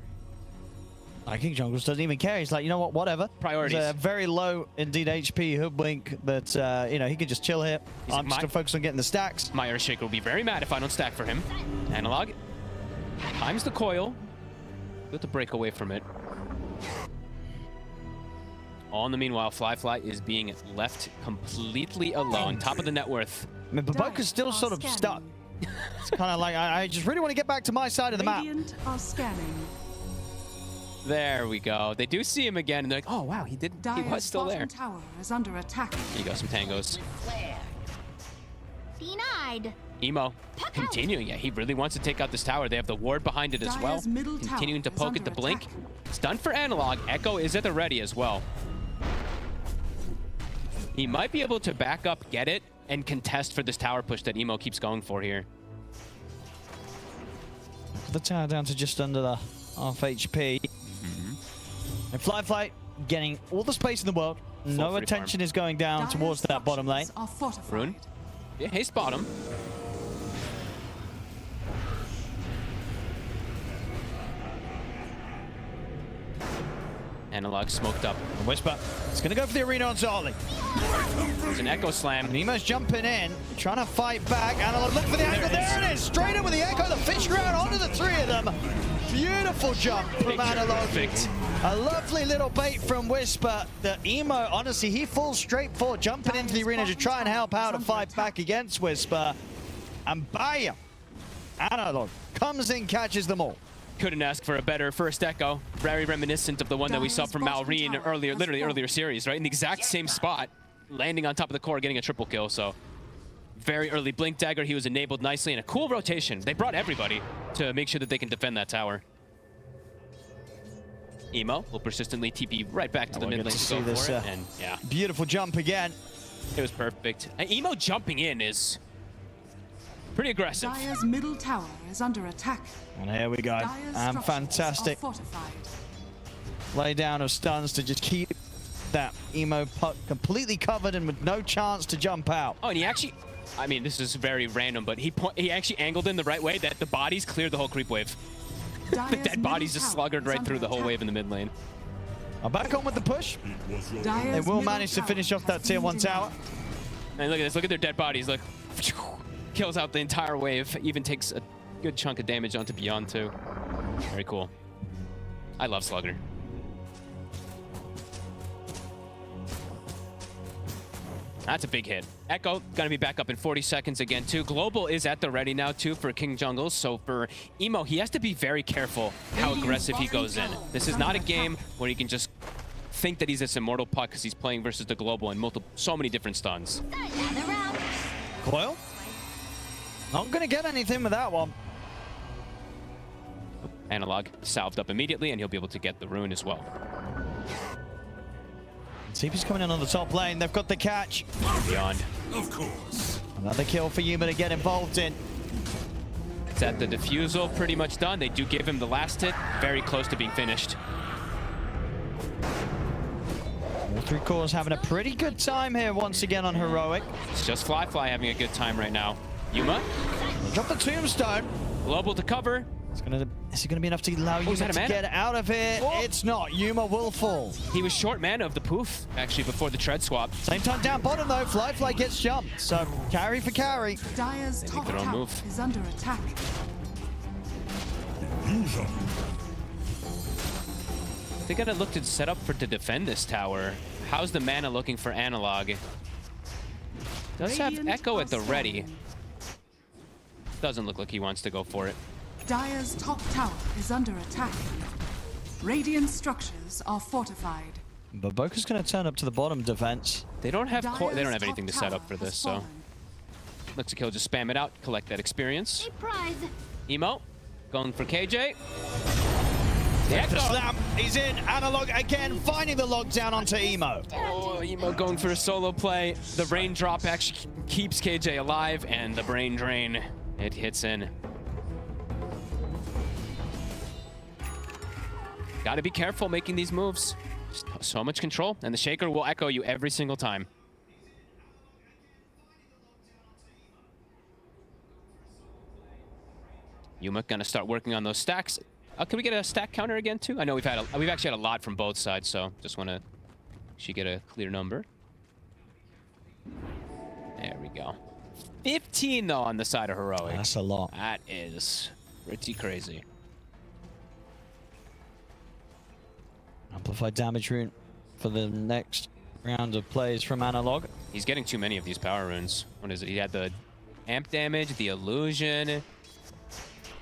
King Jungles doesn't even care. He's like, you know what, whatever. Priorities. He's a very low, indeed, HP hoodwink that, you know, he can just chill here. I'm just going to focus on getting the stacks. My Earthshaker will be very mad if I don't stack for him. Analog. Times the coil. Good to break away from it. All in the meanwhile, Fly is being left completely alone. Top of the net worth. I mean, Baboka's still sort of stuck. It's kind of like, I just really want to get back to my side of the map. Radiant are scanning. There we go. They do see him again, and they're like, oh, wow, he Dire's was still there. bottom tower is under attack. Here you go, some tangos. Denied. Emo continuing. Yeah, he really wants to take out this tower. They have the ward behind it as well. Dire's middle tower Continuing to is poke under at the blink. attack. It's done for Analog. Echo is at the ready as well. He might be able to back up, get it, and contest for this tower push that Emo keeps going for here. The tower down to just under the half HP. And Fly getting all the space in the world. No free attention farm. is going down Dire's towards that bottom lane. structures are fortified. Rune. Yeah, haste bottom. Analog smoked up. Whisper. It's going to go for the arena on Zolly. There's an Echo Slam. Nemo's jumping in, trying to fight back. Analog, look for the angle. There it is. Straight in with the Echo. The Fissure out onto the three of them. Beautiful jump from Analog. Perfect. A lovely little bait from Whisper. The Emo, honestly, he falls straight forward, jumping into the arena to try and help out and fight back against Whisper. And bam! Analog comes in, catches them all. Couldn't ask for a better first Echo. Very reminiscent of the one that we saw from Malrine earlier, earlier series, right? In the exact same spot, landing on top of the core, getting a triple kill. So very early Blink Dagger. He was enabled nicely and a cool rotation. They brought everybody to make sure that they can defend that tower. Emo will persistently TP right back to the mid lane to go for it. And yeah, Beautiful jump again. it was perfect. And Emo jumping in is pretty aggressive. Dire's middle tower is under attack. And here we go. Dire's And structures fantastic are fortified. lay down of stuns to just keep that Emo puck completely covered and with no chance to jump out. Oh, and he actually, I mean, this is very random, but he actually angled in the right way that the bodies cleared the whole creep wave. The Dire's dead bodies middle just tower sluggered is right under through the whole attack. wave in the mid lane. I'm back on with the push. They Dire's will middle manage to tower finish off that has tier been 1 tower. denied. And look at this, look at their dead bodies. Look, kills out the entire wave. Even takes a good chunk of damage onto Beyond too. Very cool. I love Slugger. That's a big hit. Echo gonna be back up in 40 seconds again too. Global is at the ready now too for King Jungles. So for Emo, he has to be very careful how aggressive he goes in. This is not a game where he can just think that he's this immortal puck because he's playing versus the Global and so many different stuns. Another round. Coil. Not going to get anything with that one. Analog salved up immediately and he'll be able to get the rune as well. CP's coming in on the top lane. They've got the catch. Beyond. Another kill for Yuma to get involved in. It's Set the defusal, pretty much done. They do give him the last hit, very close to being finished. All three cores having a pretty good time here once again on Heroic. It's just Fly having a good time right now. Yuma, Drop the tombstone. global to cover. Is it gonna be enough to allow Yuma out of to mana. get out of it? Oh. It's not. Yuma will fall. He was short mana of the poof, actually, before the tread swap. Same time down bottom though, Fly gets jumped. So carry for carry. Dire's top their own tower move. is under attack. They gotta look to set up to defend this tower. How's the mana looking for Analog? Does have Radiant Echo at the are ready. falling. Doesn't look like he wants to go for it. Dire's top tower is under attack. Radiant structures are fortified. But Boka's gonna turn up to the bottom defense. They don't have Dire's they don't have top anything to set up tower for this, has so fallen. looks like he'll just spam it out, collect that experience. A prize. Emo, going for KJ. The Echo. slam. He's in. Analog again, finding the lockdown onto Emo. Oh, Emo going for a solo play. The raindrop actually keeps KJ alive, and the brain drain, it hits in. Gotta be careful making these moves. Just so much control, and the Shaker will echo you every single time. Yuma gonna start working on those stacks. Can we get a stack counter again too? I know we've actually had a lot from both sides, so just want to get a clear number. There we go. 15 though on the side of Heroic. That's a lot. That is pretty crazy. Amplified damage rune for the next round of plays from Analog. He's getting too many of these power runes. What is it? He had the amp damage, the illusion.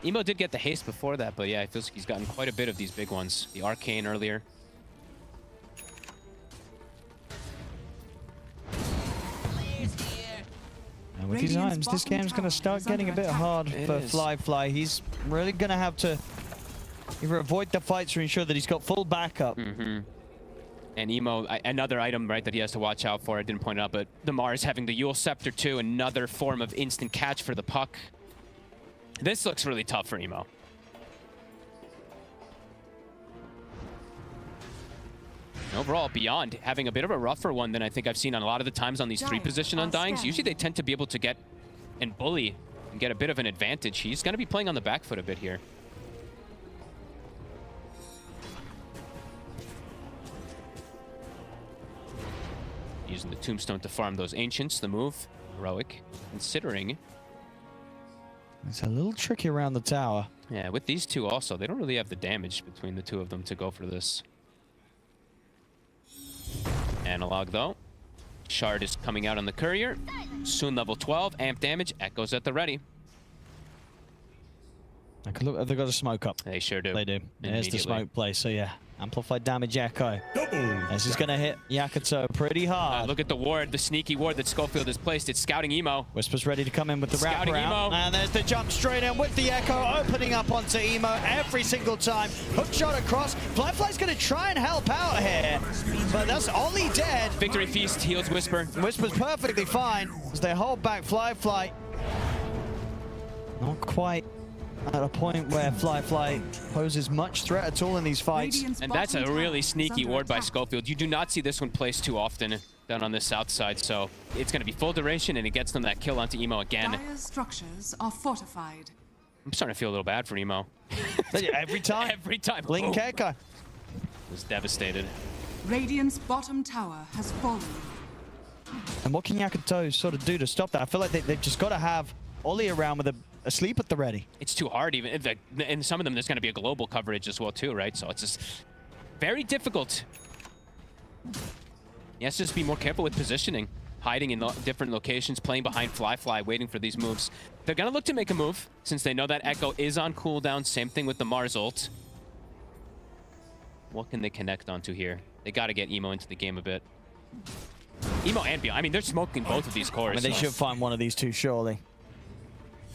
Emo did get the haste before that, but yeah, it feels like he's gotten quite a bit of these big ones. The arcane earlier. And with these items, this game's going to start getting a bit hard for is. Fly. He's really going to have to either avoid the fights or ensure that he's got full backup. And Emo, another item, right, that he has to watch out for. I didn't point it out, but the Mars having the Yule Scepter too, another form of instant catch for the puck. This looks really tough for Emo. Overall, Beyond having a bit of a rougher one than I think I've seen on a lot of the times on these 3-position Undyings. Usually they tend to be able to get and bully and get a bit of an advantage. He's going to be playing on the back foot a bit here. Using the Tombstone to farm those Ancients, the move. Heroic, considering. It's a little tricky around the tower. Yeah, with these two also, they don't really have the damage between the two of them to go for this. Analog though. Shard is coming out on the courier. Soon level 12, amp damage, echoes at the ready. I could look, have they got a smoke up? They sure do. They do. There's the smoke play, so yeah. Amplified damage echo. This is going to hit Yakutou pretty hard. Look at the ward, the sneaky ward that Schofield has placed. It's scouting Emo. Whisper's ready to come in with the Scouting wraparound. Emo. And there's the jump straight in with the echo, opening up onto Emo every single time. Hook shot across. Fly's going to try and help out here, but that's Ollie dead. Victory Feast heals Whisper. Whisper's perfectly fine as they hold back Fly. Not quite at a point where Fly poses much threat at all in these fights. Radiant's And that's a bottom really tower sneaky is under ward by attack. Schofield. You do not see this one placed too often down on the south side, so it's going to be full duration, and it gets them that kill onto Emo again. Dire's structures are fortified. I'm starting to feel a little bad for Emo. Every time. Every time. Blink Oh, echo. was devastated. Radiant's bottom tower has fallen. And what can Yakutou sort of do to stop that? I feel like they've just got to have Ollie around with a sleep at the ready. It's too hard, even if in some of them there's going to be a global coverage as well too, right? So it's just very difficult. He has to just be more careful with positioning, hiding in different locations, playing behind Fly, waiting for these moves. They're going to look to make a move since they know that Echo is on cooldown. Same thing with the Mars ult. What can they connect onto here? They got to get Emo into the game a bit. Emo and Beyond. I mean, they're smoking both of these cores. I mean, they should find one of these two, surely.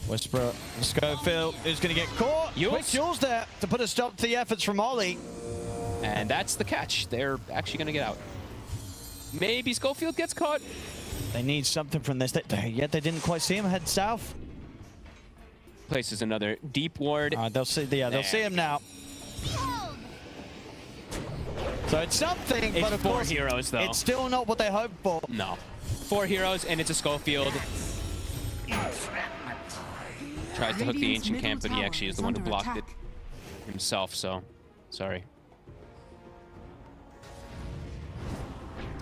Whisper, Schofield is going to get caught. Quick Jules there to put a stop to the efforts from Ollie. And that's the catch. They're actually going to get out. Maybe Schofield gets caught. They need something from this. Yet they didn't quite see him head south. Places another deep ward. They'll see. Yeah, they'll see him now. Behold! So it's something, It's but of 4 course, heroes, though. it's still not what they hoped for. No. 4 heroes, and it's a Schofield. Tries to hook the Radiant's ancient camp, but he middle actually is the tower one who is under blocked it attack. himself, so sorry.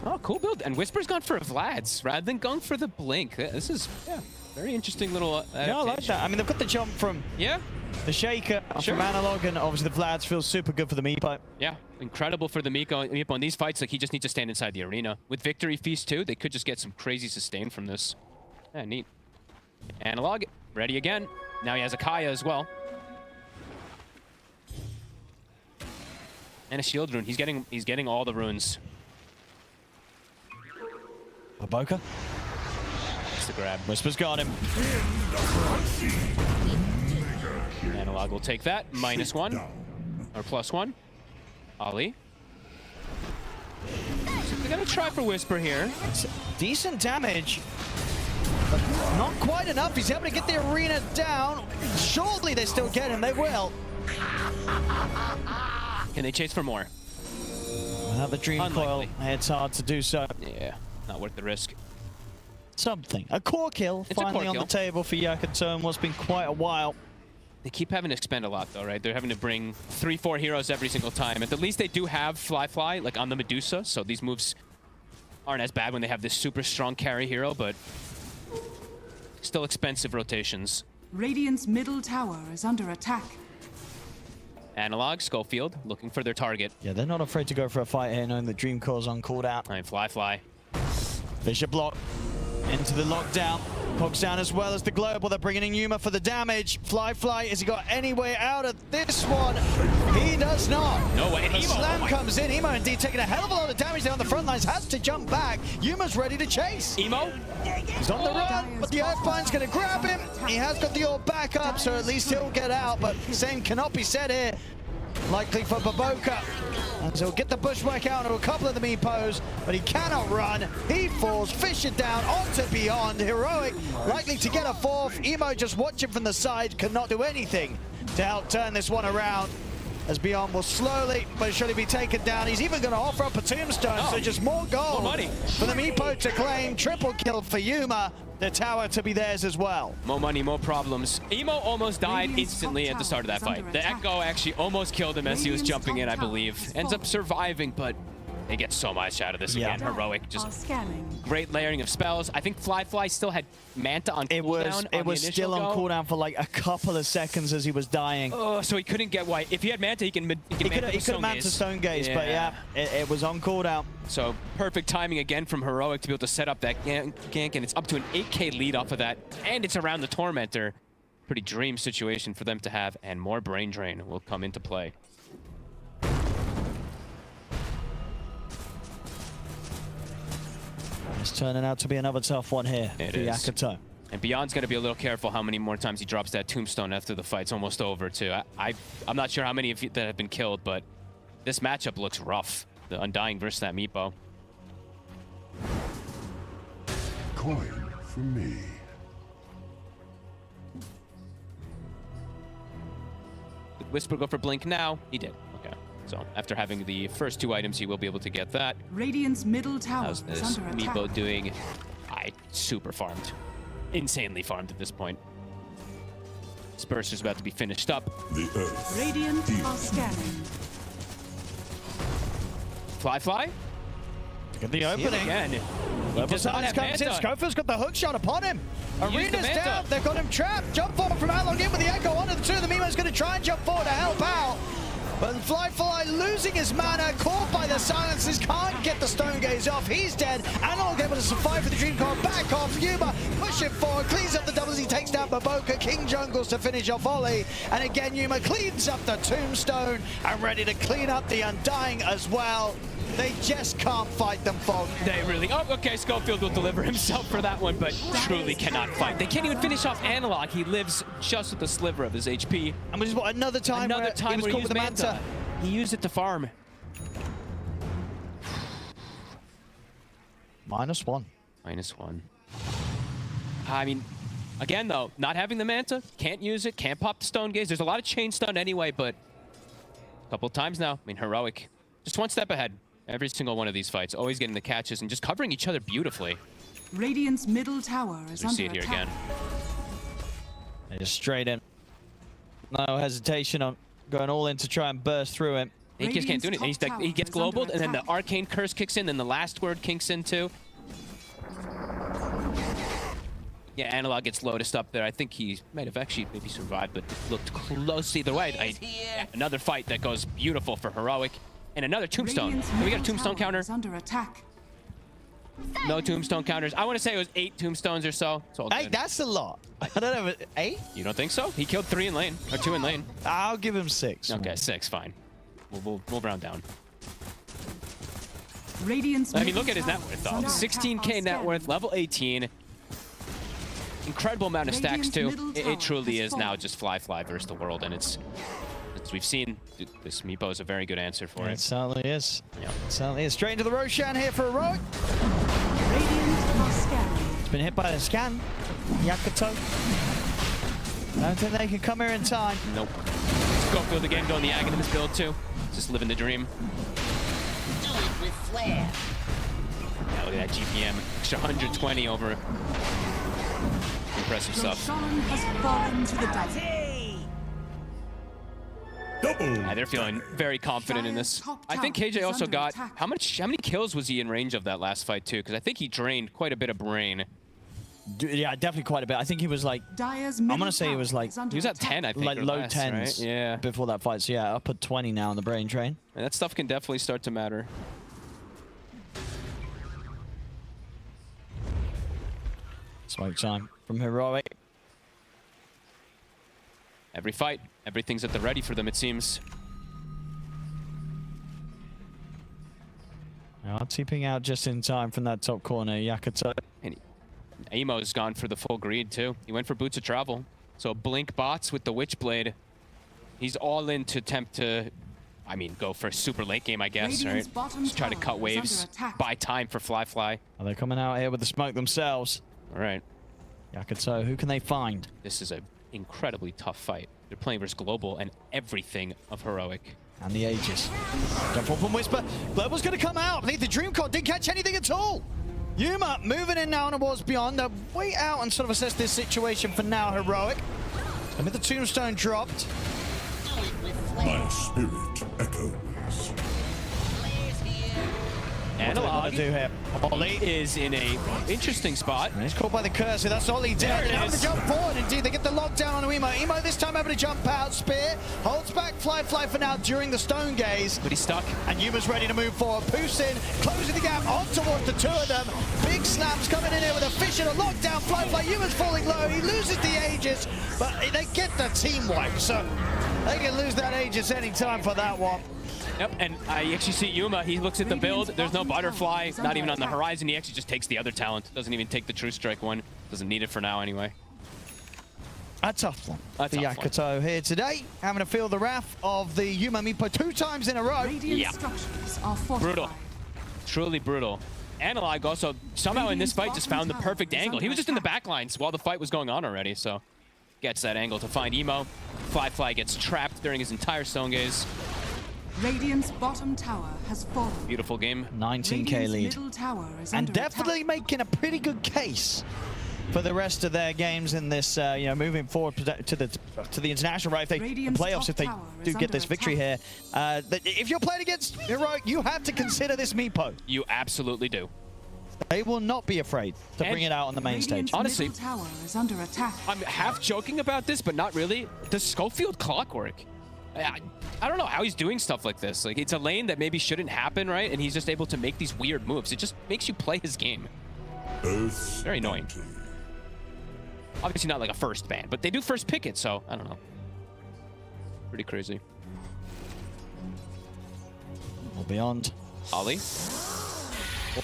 Oh, cool build. And Whisper's gone for a Vlad's rather than going for the Blink. This is, yeah, very interesting little Yeah, I like that. I mean, they've got the jump from Yeah, the Shaker, Sure. from Analog, and obviously the Vlads feels super good for the Meepo. yeah. Incredible for the Meepo in these fights. Like, he just needs to stand inside the arena. With Victory Feast, too, they could just get some crazy sustain from this. Yeah, neat. Analog, ready again. Now he has a Kaya as well. And a shield rune. He's getting all the runes. Baboka. That's the grab. Whisper's got him. Analog will take that. -1. Or +1. Ali. So they're gonna try for Whisper here. Decent damage, but not quite enough. He's able to get the arena down. Surely they still get him. They will. Can they chase for more? Without the Dream Coil, Unlikely. it's hard to do so. Yeah, not worth the risk. Something. A core kill It's a finally core on kill. the table for Yakutou in what's been quite a while. They keep having to expend a lot, though, right? They're having to bring 3-4 heroes every single time. At the least, they do have Fly, like on the Medusa, so these moves aren't as bad when they have this super strong carry hero, but still expensive rotations. Radiant's middle tower is under attack. Analog, Schofield, looking for their target. Yeah, they're not afraid to go for a fight here, knowing that Dream Coil's on cooldown. All right, Fly. Bishop block into the lockdown. Pogs down as well as the global. They're bringing in Yuma for the damage. Fly, has he got any way out of this one? He does not. No way. And The Emo, slam oh my- comes in. Emo indeed taking a hell of a lot of damage there on the front lines. Has to jump back. Yuma's ready to chase. Emo? He's on the run, but the Earthbind's going to grab him. He has got the orb back up, so at least he'll get out. But same cannot be said here. Likely for Baboka. And so he'll get the bushwhack out onto a couple of the Meepos, but he cannot run. He falls, Fisher down onto Beyond. Heroic, likely to get a fourth. Emo just watching from the side, cannot do anything to help turn this one around. As Beyond will slowly but surely be taken down. He's even going to offer up a tombstone, so just more gold More money. for the Meepo to claim. Triple kill for Yuma. The tower to be theirs as well. More money, more problems. Emo almost died Radiant's instantly top at the start of that tower is fight. under The attack. Echo actually almost killed him as he was Radiant's jumping in, I top tower believe. is Ends up falling. surviving, but they get so much out of this Yeah. again. Heroic, just Are scanning. great layering of spells. I think Fly still had Manta on It cooldown. was still on cooldown for like a couple of seconds as he was dying. Oh, so he couldn't get white. If he had Manta, he can He could have Manta Stone Gaze, but yeah, it was on cooldown. So perfect timing again from Heroic to be able to set up that gank, and it's up to an 8k lead off of that, and it's around the Tormentor. Pretty dream situation for them to have, and more brain drain will come into play. It's turning out to be another tough one here It for is. Yakutou. And Beyond's going to be a little careful how many more times he drops that tombstone after the fight's almost over, too. I'm not sure how many of you that have been killed, but this matchup looks rough. The Undying versus that Meepo. Coin for me. Did Whisper go for Blink now? He did. Okay. So after having the first 2 items, he will be able to get that. Radiant's middle tower How's is this under attack. Meepo doing? I super farmed. Insanely farmed at this point. Disperser's about to be finished up. The earth. Radiant are scanning. Fly? Get the See it opening. again. He Level does not Silence have comes in. Manta. Scofield's got the hook shot upon him. He used the Arena's Manta. down. They've got him trapped. Jump forward from Analog in with the Echo onto the 2. The Memo's going to try and jump forward to help out. But Fly losing his mana, caught by the silences, can't get the Stone Gaze off. He's dead. Analog able to survive with the Dream Coil. Back off. Yuma pushing forward, cleans up the doubles. He takes down Baboka. King Jungles to finish off Volley. And again, Yuma cleans up the Tombstone and ready to clean up the Undying as well. They just can't fight them, Fog. They really... Oh, okay, Schofield will deliver himself for that one, but truly cannot fight. They can't even finish off Analog. He lives just with a sliver of his HP. And which is what, another time Another where time he was where caught he with used the Manta. He used it to farm. -1. -1. I mean, Again, though, not having the Manta, can't use it, can't pop the Stone Gaze. There's a lot of chain stun anyway, but a couple of times now. I mean, Heroic, just one step ahead. Every single one of these fights, always getting the catches and just covering each other beautifully. Radiant's middle tower is We under see it here attack. again. They just straight in. No hesitation on going all in to try and burst through him. Aegis can't do it. Radiant's top He gets tower is under globaled, and then the attack. Arcane Curse kicks in, then the last word kicks in too. Yeah, Analog gets Lotus up there. I think he might have actually maybe survived, but it looked close either way. Yeah, another fight that goes beautiful for Heroic. And another Tombstone. Radiant's Can we get a middle Tombstone tower counter? is under attack. No Tombstone counters. I want to say it was 8 Tombstones or so. It's all Hey, good. that's a lot. I don't know. 8? You don't think so? He killed 3 in lane, or 2 in lane. I'll give him 6. Okay, 6, fine. We'll round down. Radiant's I mean, middle look at his net tower worth, is though. under 16k attack. net worth, level 18. Incredible amount of stacks, too. Radiant's middle It tower truly has is now fallen. just fly versus the world, and it's as we've seen, this Meepo is a very good answer for It it. certainly is. Yeah. It certainly is. Straight into the Roshan here for Heroic. Radiant are scanned. It's been hit by a scan. Yakutou. Don't think they can come here in time. Nope. Schofield again going the Aghanim in this build, too. Just living the dream. Do it with flair. Yeah, look at that GPM. Extra 120 over. Impressive stuff. Roshan has fallen to the desert. Yeah, they're feeling very confident in this. I think KJ also got how many kills was he in range of that last fight too? Because I think he drained quite a bit of brain. Yeah, definitely quite a bit. I think he was like, Dyer's I'm middle gonna say he tower was like, is under He was at attack. 10, I think, like or low less, 10s right? Yeah, before that fight. So yeah, up at 20 now on the brain drain. and that stuff can definitely start to matter. Smoke time from Heroic. Every fight, everything's at the ready for them, it seems. Now TPing out just in time from that top corner, Yakutou. And Amo's gone for the full greed too. He went for Boots of Travel. So Blink bots with the Witchblade. He's all in to attempt to, I mean, go for a super late game, I guess, Radiant's right? bottom Just try to tower cut is waves, under attack. buy time for Fly. Are they coming out here with the smoke themselves? All right. Yakutou, who can they find? This is an incredibly tough fight. They're playing versus Global and everything of Heroic. And the Aegis. Jump from Whisper. Global's going to come out. I think the Dream Court didn't catch anything at all. Yuma moving in now towards beyond. They'll wait out and sort of assess this situation for now, Heroic. And with the Tombstone dropped. Do it with flair. My spirit echoes. Analog What do they wanna do here? Ollie. is in a interesting spot. And he's caught by the curse, so that's all he did. There it Able is. to jump forward, indeed. They get the lockdown on Emo. Emo this time able to jump out. Spear holds back Fly for now during the Stone Gaze. But he's stuck. And Yuma's ready to move forward. Poussin closing the gap on towards the two of them. Big slaps coming in here with a fish and a lockdown. Fly. Yuma's falling low. He loses the Aegis, but they get the team wipe, so they can lose that Aegis any time for that one. Yep, and I actually see Yuma. He looks at the build. There's no butterfly, not even on the horizon. He actually just takes the other talent. Doesn't even take the True Strike one. Doesn't need it for now anyway. A tough one A for tough one. Yakutou here today. Having to feel the wrath of the Yuma Meepo 2 times in a row. Radiant Yeah. structures are fortified. Brutal. Truly brutal. Analog also somehow in this fight just found the perfect angle. He was just in the back lines while the fight was going on already, so gets that angle to find Emo. Fly gets trapped during his entire Stone Gaze. Radiant's bottom tower has fallen. Beautiful game. 19k Radiant's lead. middle tower is And under definitely attack. making a pretty good case for the rest of their games in this, moving forward to the international, right? If they the Radiant's playoffs, top if they tower do is get under this victory here, if you're playing against Heroic, you have to consider this Meepo. You absolutely do. They will not be afraid to And bring it out on the main Radiant's stage. Honestly- middle tower is under attack. I'm half joking about this, but not really. Does Schofield clockwork? I don't know how he's doing stuff like this. Like, it's a lane that maybe shouldn't happen, right? And he's just able to make these weird moves. It just makes you play his game. Earth's Very annoying. bounty. Obviously not like a first ban, but they do first pick it, so I don't know. Pretty crazy. Or beyond. Ollie?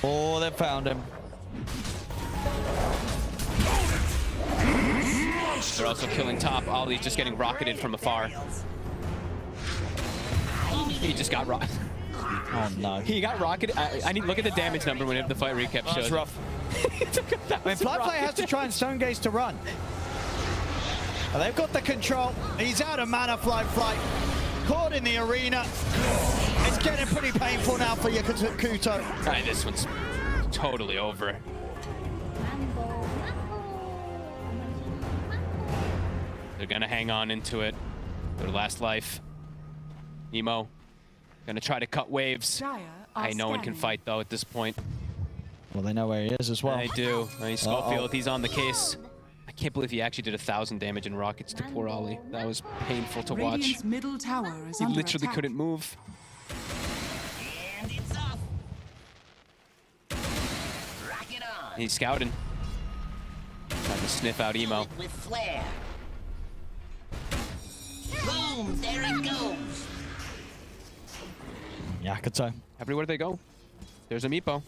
Oh, they found him. They're also killing top. Ollie's just getting rocketed from afar. He just got rocketed. Oh no. He got rocketed. I need to look at the damage number whenever the fight recap shows. That's rough. I mean, Fly has to try and Stone Gaze to run. And they've got the control. He's out of mana flight. Caught in the arena. It's getting pretty painful now for Yakutou. All right, this one's totally over. They're gonna hang on into it. Their last life. Nemo gonna try to cut waves. No one can fight though at this point. Well, they know where he is as well. They do. I mean, Schofield, he's on the case. I can't believe he actually did 1,000 damage in rockets to poor Ollie. That was painful to watch. Radiant's middle tower is He under literally attack. couldn't move. And it's off. Rock it on. He's scouting. Trying to sniff out Emo. With flare. Boom! There it goes. Yakutou. Everywhere they go, there's a Meepo.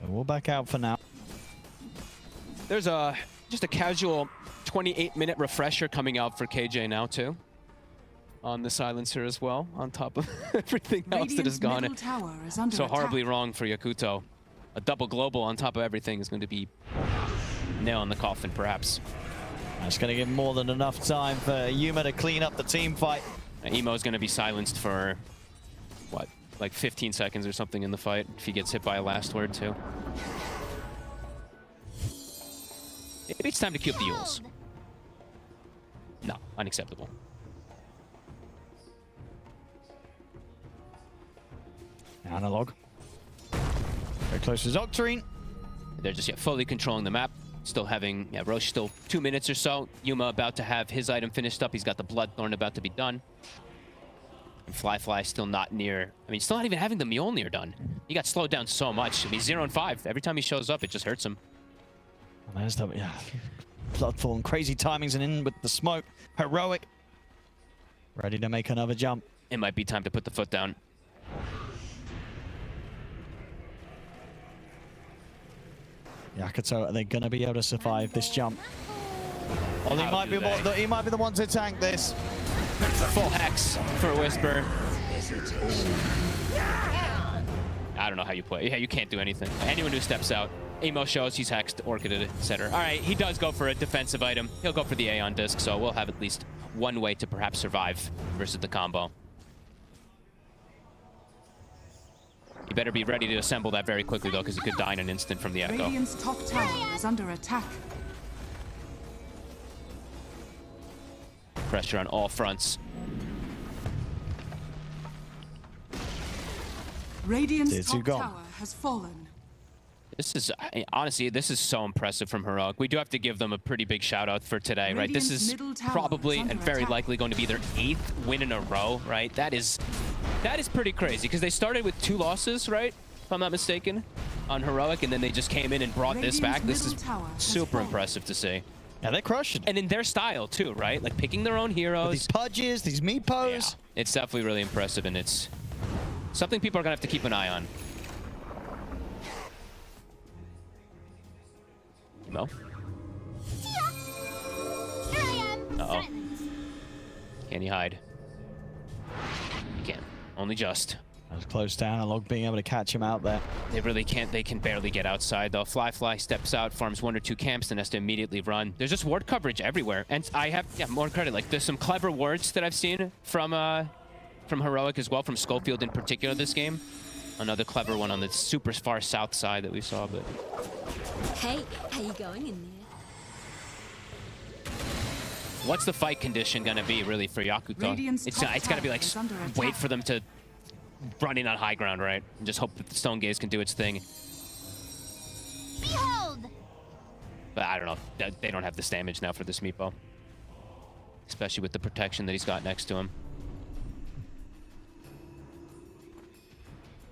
We'll back out for now. There's just a casual 28-minute refresher coming out for KJ now too. On the silencer as well, on top of everything else that has gone middle tower is under so attack. horribly wrong for Yakutou. A double global on top of everything is going to be nail in the coffin, perhaps. That's going to give more than enough time for Yuma to clean up the team fight. Emo's going to be silenced for, what, like 15 seconds or something in the fight, if he gets hit by a last word too. Maybe it's time to keep the Yules. No, unacceptable. Analog. Very close to Zoctarine. They're just fully controlling the map. Still having, Roche still 2 minutes or so. Yuma about to have his item finished up. He's got the Bloodthorn about to be done. And Fly still not near. I mean, still not even having the Mjolnir done. He got slowed down so much. I mean, 0 and 5. Every time he shows up, it just hurts him. And there's the Bloodthorn. Crazy timings and in with the smoke. Heroic. Ready to make another jump. It might be time to put the foot down. Yakutou, are they gonna be able to survive this jump? Well, he might be the one to tank this. Full hex for Whisper. I don't know how you play. Yeah, you can't do anything. Anyone who steps out. Emo shows he's hexed, orchided, etc. All right, he does go for a defensive item. He'll go for the Aeon Disc, so we'll have at least one way to perhaps survive versus the combo. You better be ready to assemble that very quickly, though, because you could die in an instant from the Echo. Radiant's top tower is under attack. Pressure on all fronts. Radiant's top tower has fallen. This is, honestly, this is so impressive from Heroic. We do have to give them a pretty big shout out for today, right? This is probably and very likely going to be their 8th win in a row, right? That is pretty crazy because they started with 2 losses, right? If I'm not mistaken, on Heroic, and then they just came in and brought this back. This is super impressive to see. Yeah, they're crushing. And in their style too, right? Like picking their own heroes. With these Pudges, these Meepos. Yeah, it's definitely really impressive, and it's something people are gonna have to keep an eye on. No. Uh-oh. Can he hide? He can't. Only just. That was close to Analog being able to catch him out there. They really can't. They can barely get outside, though. Fly steps out, farms 1 or 2 camps, then has to immediately run. There's just ward coverage everywhere. And I have, more credit. Like, there's some clever wards that I've seen from Heroic as well, from Schofield in particular this game. Another clever one on the super far south side that we saw, but... Hey, how you going in there? What's the fight condition gonna be, really, for Yakutou? It's gotta be like, wait for them to run in on high ground, right? And just hope that the Stone Gaze can do its thing. Behold! But I don't know. They don't have this damage now for this Meepo. Especially with the protection that he's got next to him.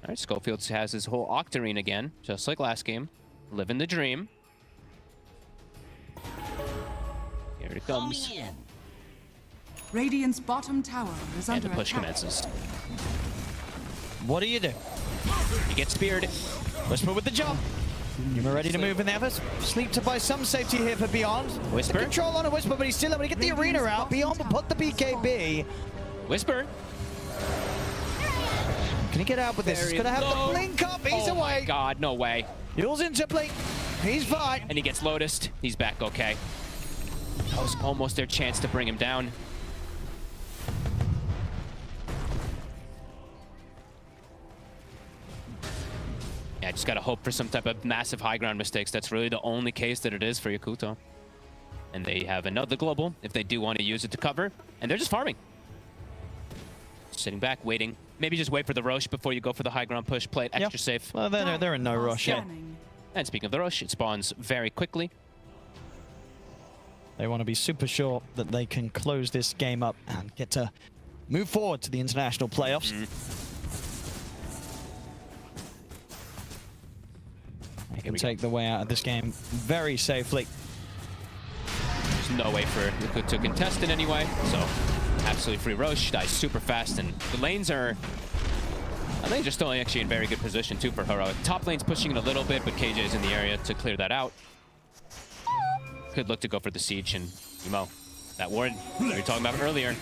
All right, Schofield has his whole Octarine again, just like last game. Living the dream. Here it comes. Radiant's bottom tower is And under the push attack. commences. What do you do? He gets speared. Whisper with the jump. Yuma ready to move in there. Sleep to buy some safety here for Beyond. Whisper. The control on a Whisper, but he's still able to get the arena out. Beyond will put the BKB. Whisper. Can he get out with this? He's Very gonna have low. the blink up. He's Oh away. my god, no way. Yule's into blink. He's fine. And he gets Lotused. He's back okay. That was almost their chance to bring him down. Yeah, just gotta hope for some type of massive high ground mistakes. That's really the only case that it is for Yakutou. And they have another global if they do want to use it to cover. And they're just farming. Sitting back, waiting. Maybe just wait for the Roche before you go for the high ground push. Play it extra safe. Well, they're in no rush yet. Scanning. And speaking of the Roche, it spawns very quickly. They want to be super sure that they can close this game up and get to move forward to the international playoffs. They can take the way out of this game very safely. There's no way for Yakutou to contest it anyway, so absolutely free Roche, dies super fast, and the lanes are... I think they're still actually in very good position too for Heroic. Top lane's pushing it a little bit, but KJ is in the area to clear that out. Could look to go for the siege, and Emo, that ward we were talking about earlier.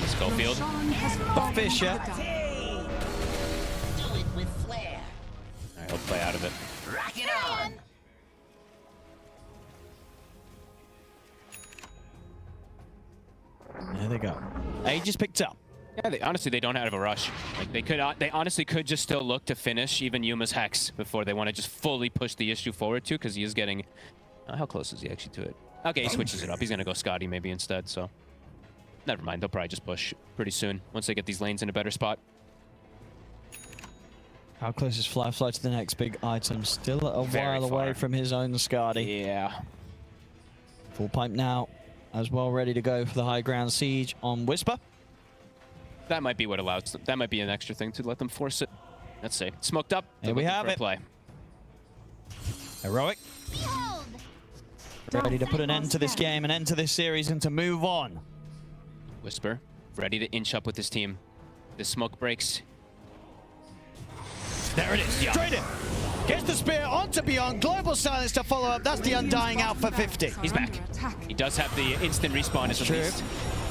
Schofield. The Fisher. Do it with flair. Alright, he'll play out of it. Rock it on. There they go. Aegis picked up. Yeah, honestly, they don't have a rush. Like they honestly could just still look to finish even Yuma's Hex before they want to just fully push the issue forward too, because he is getting... how close is he actually to it? Okay, he switches it up. He's gonna go Scotty maybe instead, so... Never mind, they'll probably just push pretty soon once they get these lanes in a better spot. How close is Fly to the next big item? Still a Very while away far. from his own Scotty. Yeah. Full pipe now, as well ready to go for the high ground siege on Whisper. That might be what allows them. That might be an extra thing to let them force it. Let's see. Smoked up. Here we have it. Play. Heroic. Ready to put an end to this game, an end to this series, and to move on. Whisper, ready to inch up with his team. The smoke breaks. There it is. Straight in. Gets the spear onto Beyond. Global silence to follow up. That's the Undying out for 50. He's back. He does have the instant respawn as True. released.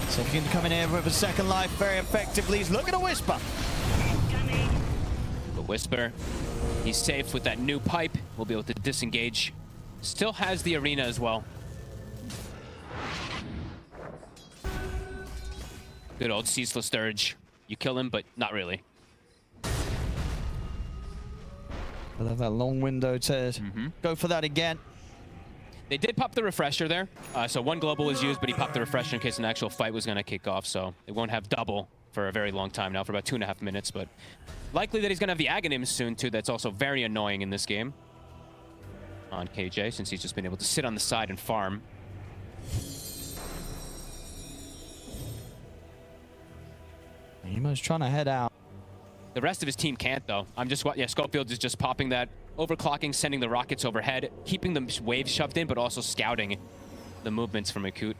So if he can come in here with a second life very effectively, he's looking to Whisper. But Whisper, he's safe with that new pipe. We'll be able to disengage. Still has the arena as well. Good old Ceaseless Dirge. You kill him, but not really. We'll have that long window to go for that again. They did pop the refresher there. So one global was used, but he popped the refresher in case an actual fight was going to kick off. So it won't have double for a very long time now, for about 2.5 minutes. But likely that he's going to have the Aghanims soon, too. That's also very annoying in this game on KJ, since he's just been able to sit on the side and farm. Emo's trying to head out. The rest of his team can't, though. Yeah, Schofield is just popping that, overclocking, sending the rockets overhead, keeping the waves shoved in, but also scouting the movements from Yakutou.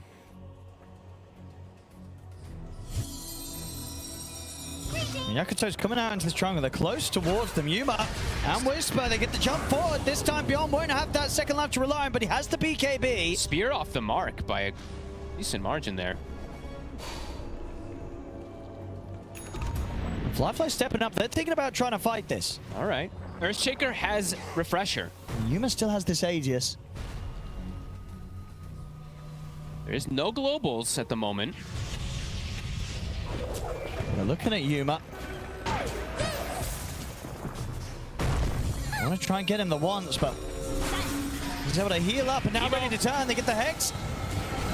Yakutou's coming out into this triangle. They're close towards them. Yuma and Whisper, they get the jump forward. This time Beyond won't have that second life to rely on, but he has the BKB. Spear off the mark by a decent margin there. Flyfly stepping up. They're thinking about trying to fight this. All right. Earthshaker has Refresher. Yuma still has this Aegis. There is no globals at the moment. They're looking at Yuma. I want to try and get him the once, but he's able to heal up and now ready to turn. They get the Hex.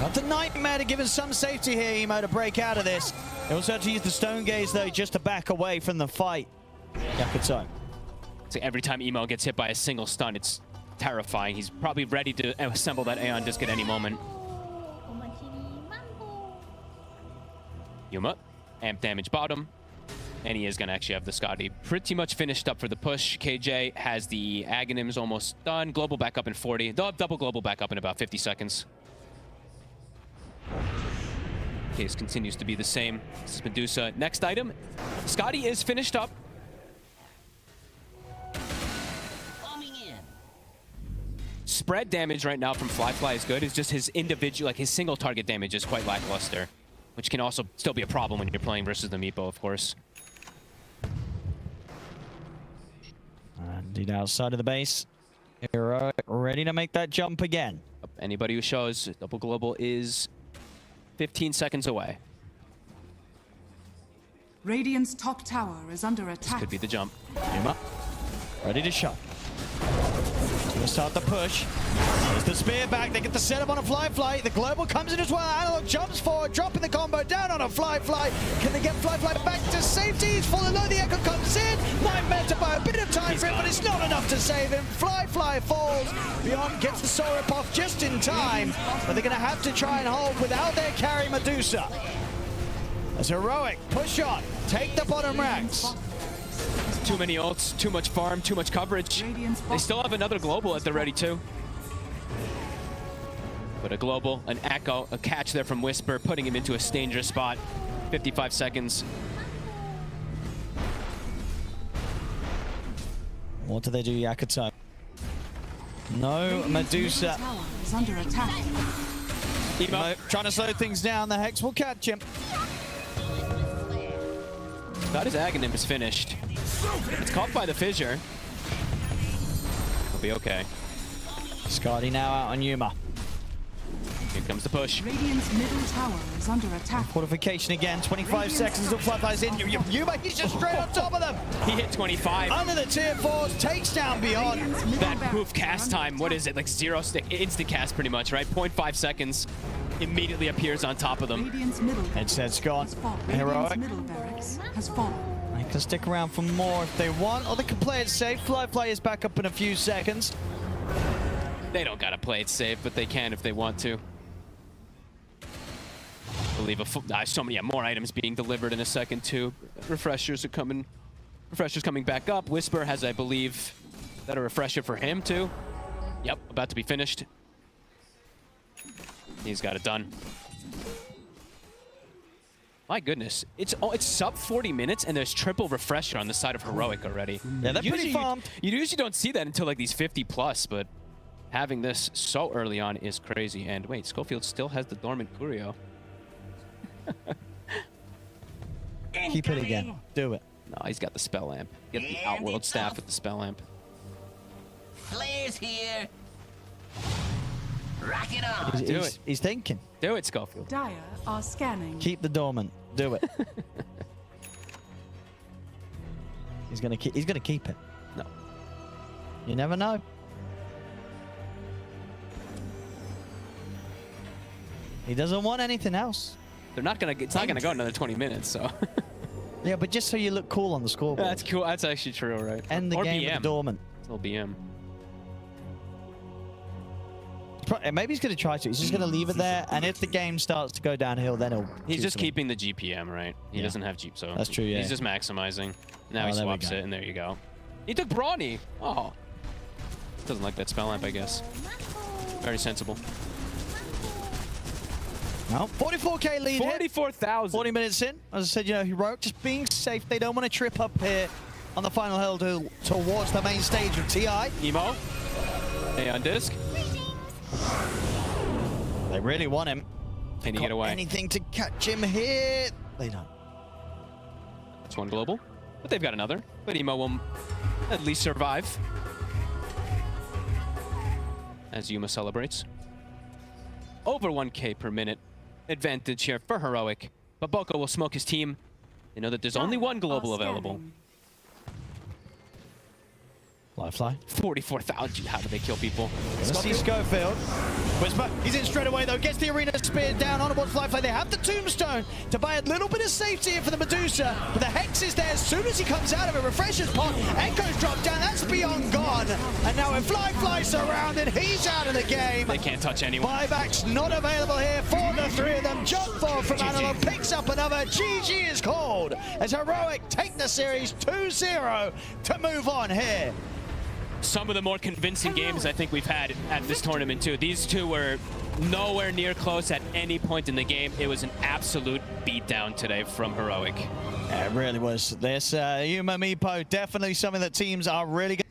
Not the Nightmare to give us some safety here, Emo, to break out of this. They also have to use the Stone Gaze, though, just to back away from the fight. Yakutou. So every time Emo gets hit by a single stun, it's terrifying. He's probably ready to assemble that Aeon Disc at any moment. Yuma, amp damage bottom. And he is going to actually have the Scotty pretty much finished up for the push. KJ has the Aghanims almost done. Global back up in 40. They'll have double global back up in about 50 seconds. Case continues to be the same. This is Medusa. Next item. Scotty is finished up. Bombing in. Spread damage right now from Flyfly is good. It's just his individual, like his single target damage is quite lackluster, which can also still be a problem when you're playing versus the Meepo, of course. Indeed, outside of the base. Heroic ready to make that jump again. Anybody who shows double global is 15 seconds away. Radiant's top tower is under attack. Could be the jump. Yuma, ready to shot. Gonna start the push. There's the spear back. They get the setup on a fly. The global comes in as well. Analog jumps forward, dropping the combo down on a fly. Can they get fly back to safety? He's falling low. The echo comes in. Might meant to buy a bit of time for him, but it's not enough to save him. Fly falls. Beyond gets the soul rip off just in time, but they're gonna have to try and hold without their carry Medusa. As Heroic push on, take the bottom racks. Too many ults, too much farm, too much coverage. They still have another global at the ready too. But a global, an echo, a catch there from Whisper, putting him into a dangerous spot. 55 seconds. What do they do, Yakutou? No Medusa. Tower is under attack. Emo trying to slow things down. The Hex will catch him. That is Aghanim is finished. It's caught by the fissure. He'll be okay. Scotty now out on Yuma. Here comes the push. Radiant's middle tower is under attack. Fortification again. 25 seconds until Flyfly's in. Yuma, he's just straight on top of them. He hit 25. Under the tier 4s, takes down Beyond. That poof cast time, what is it? Like 0 stick, instant cast pretty much, right? 0.5 seconds. Immediately appears on top of them. Radiant's middle Headset's gone. Radiant's middle barracks has fallen. They can stick around for more if they want, or they can play it safe. Fly is back up in a few seconds. They don't gotta play it safe, but they can if they want to. I believe so many more items being delivered in a second too. Refreshers coming back up. Whisper has, I believe, is that a refresher for him too? Yep, about to be finished. He's got it done. My goodness, it's sub 40 minutes and there's triple refresher on the side of Heroic already. Yeah, they're pretty farmed. You usually don't see that until like these 50 plus, but having this so early on is crazy. And wait, Schofield still has the dormant Curio. Keep it again. Do it. No, he's got the spell lamp. Get the Outworld staff with the spell lamp. Flares here. Rock it on. Do it. He's thinking. Do it, Schofield. Dire are scanning. Keep the dormant. Do it. He's gonna keep it. No. You never know. He doesn't want anything else. They're not gonna. It's not gonna go another 20 minutes. So. Yeah, but just so you look cool on the scoreboard. That's cool. That's actually true, right? End the or game BM. with the dormant. It'll BM. Maybe he's going to try to. He's just going to leave it there, and if the game starts to go downhill, then he'll. He's just keeping the GPM, right? He doesn't have Jeep, so that's true. Yeah, he's just maximizing. Now he swaps it, and there you go. He took Brawny. Oh, doesn't like that spell lamp, I guess. Very sensible. No, 44k lead. 44,000. 40 minutes in. As I said, you know, Heroic just being safe. They don't want to trip up here on the final hill towards the main stage of TI. Emo. Hey, on disc. They really want him. Can he get away? Anything to catch him here? They don't. That's one global, but they've got another. But Emo will at least survive. As Yuma celebrates. Over 1k per minute advantage here for Heroic. But Boko will smoke his team. They know that there's only one global available. Fly. 44,000. How do they kill people? Let's see Schofield. Whisper, he's in straight away though. Gets the arena spear down on towards Fly. They have the tombstone to buy a little bit of safety here for the Medusa. But the Hex is there as soon as he comes out of it. Refreshes pot. Echo's dropped down. That's Beyond gone. And now with Fly surrounded, he's out of the game. They can't touch anyone. Buyback's not available here for the three of them. Jump ball from Analog picks up another. GG is called as Heroic take the series 2-0 to move on here. Some of the more convincing games I think we've had at this tournament too. These two were nowhere near close at any point in the game. It was an absolute beatdown today from Heroic. Yeah, it really was. This Yuma Meepo, definitely something that teams are really good.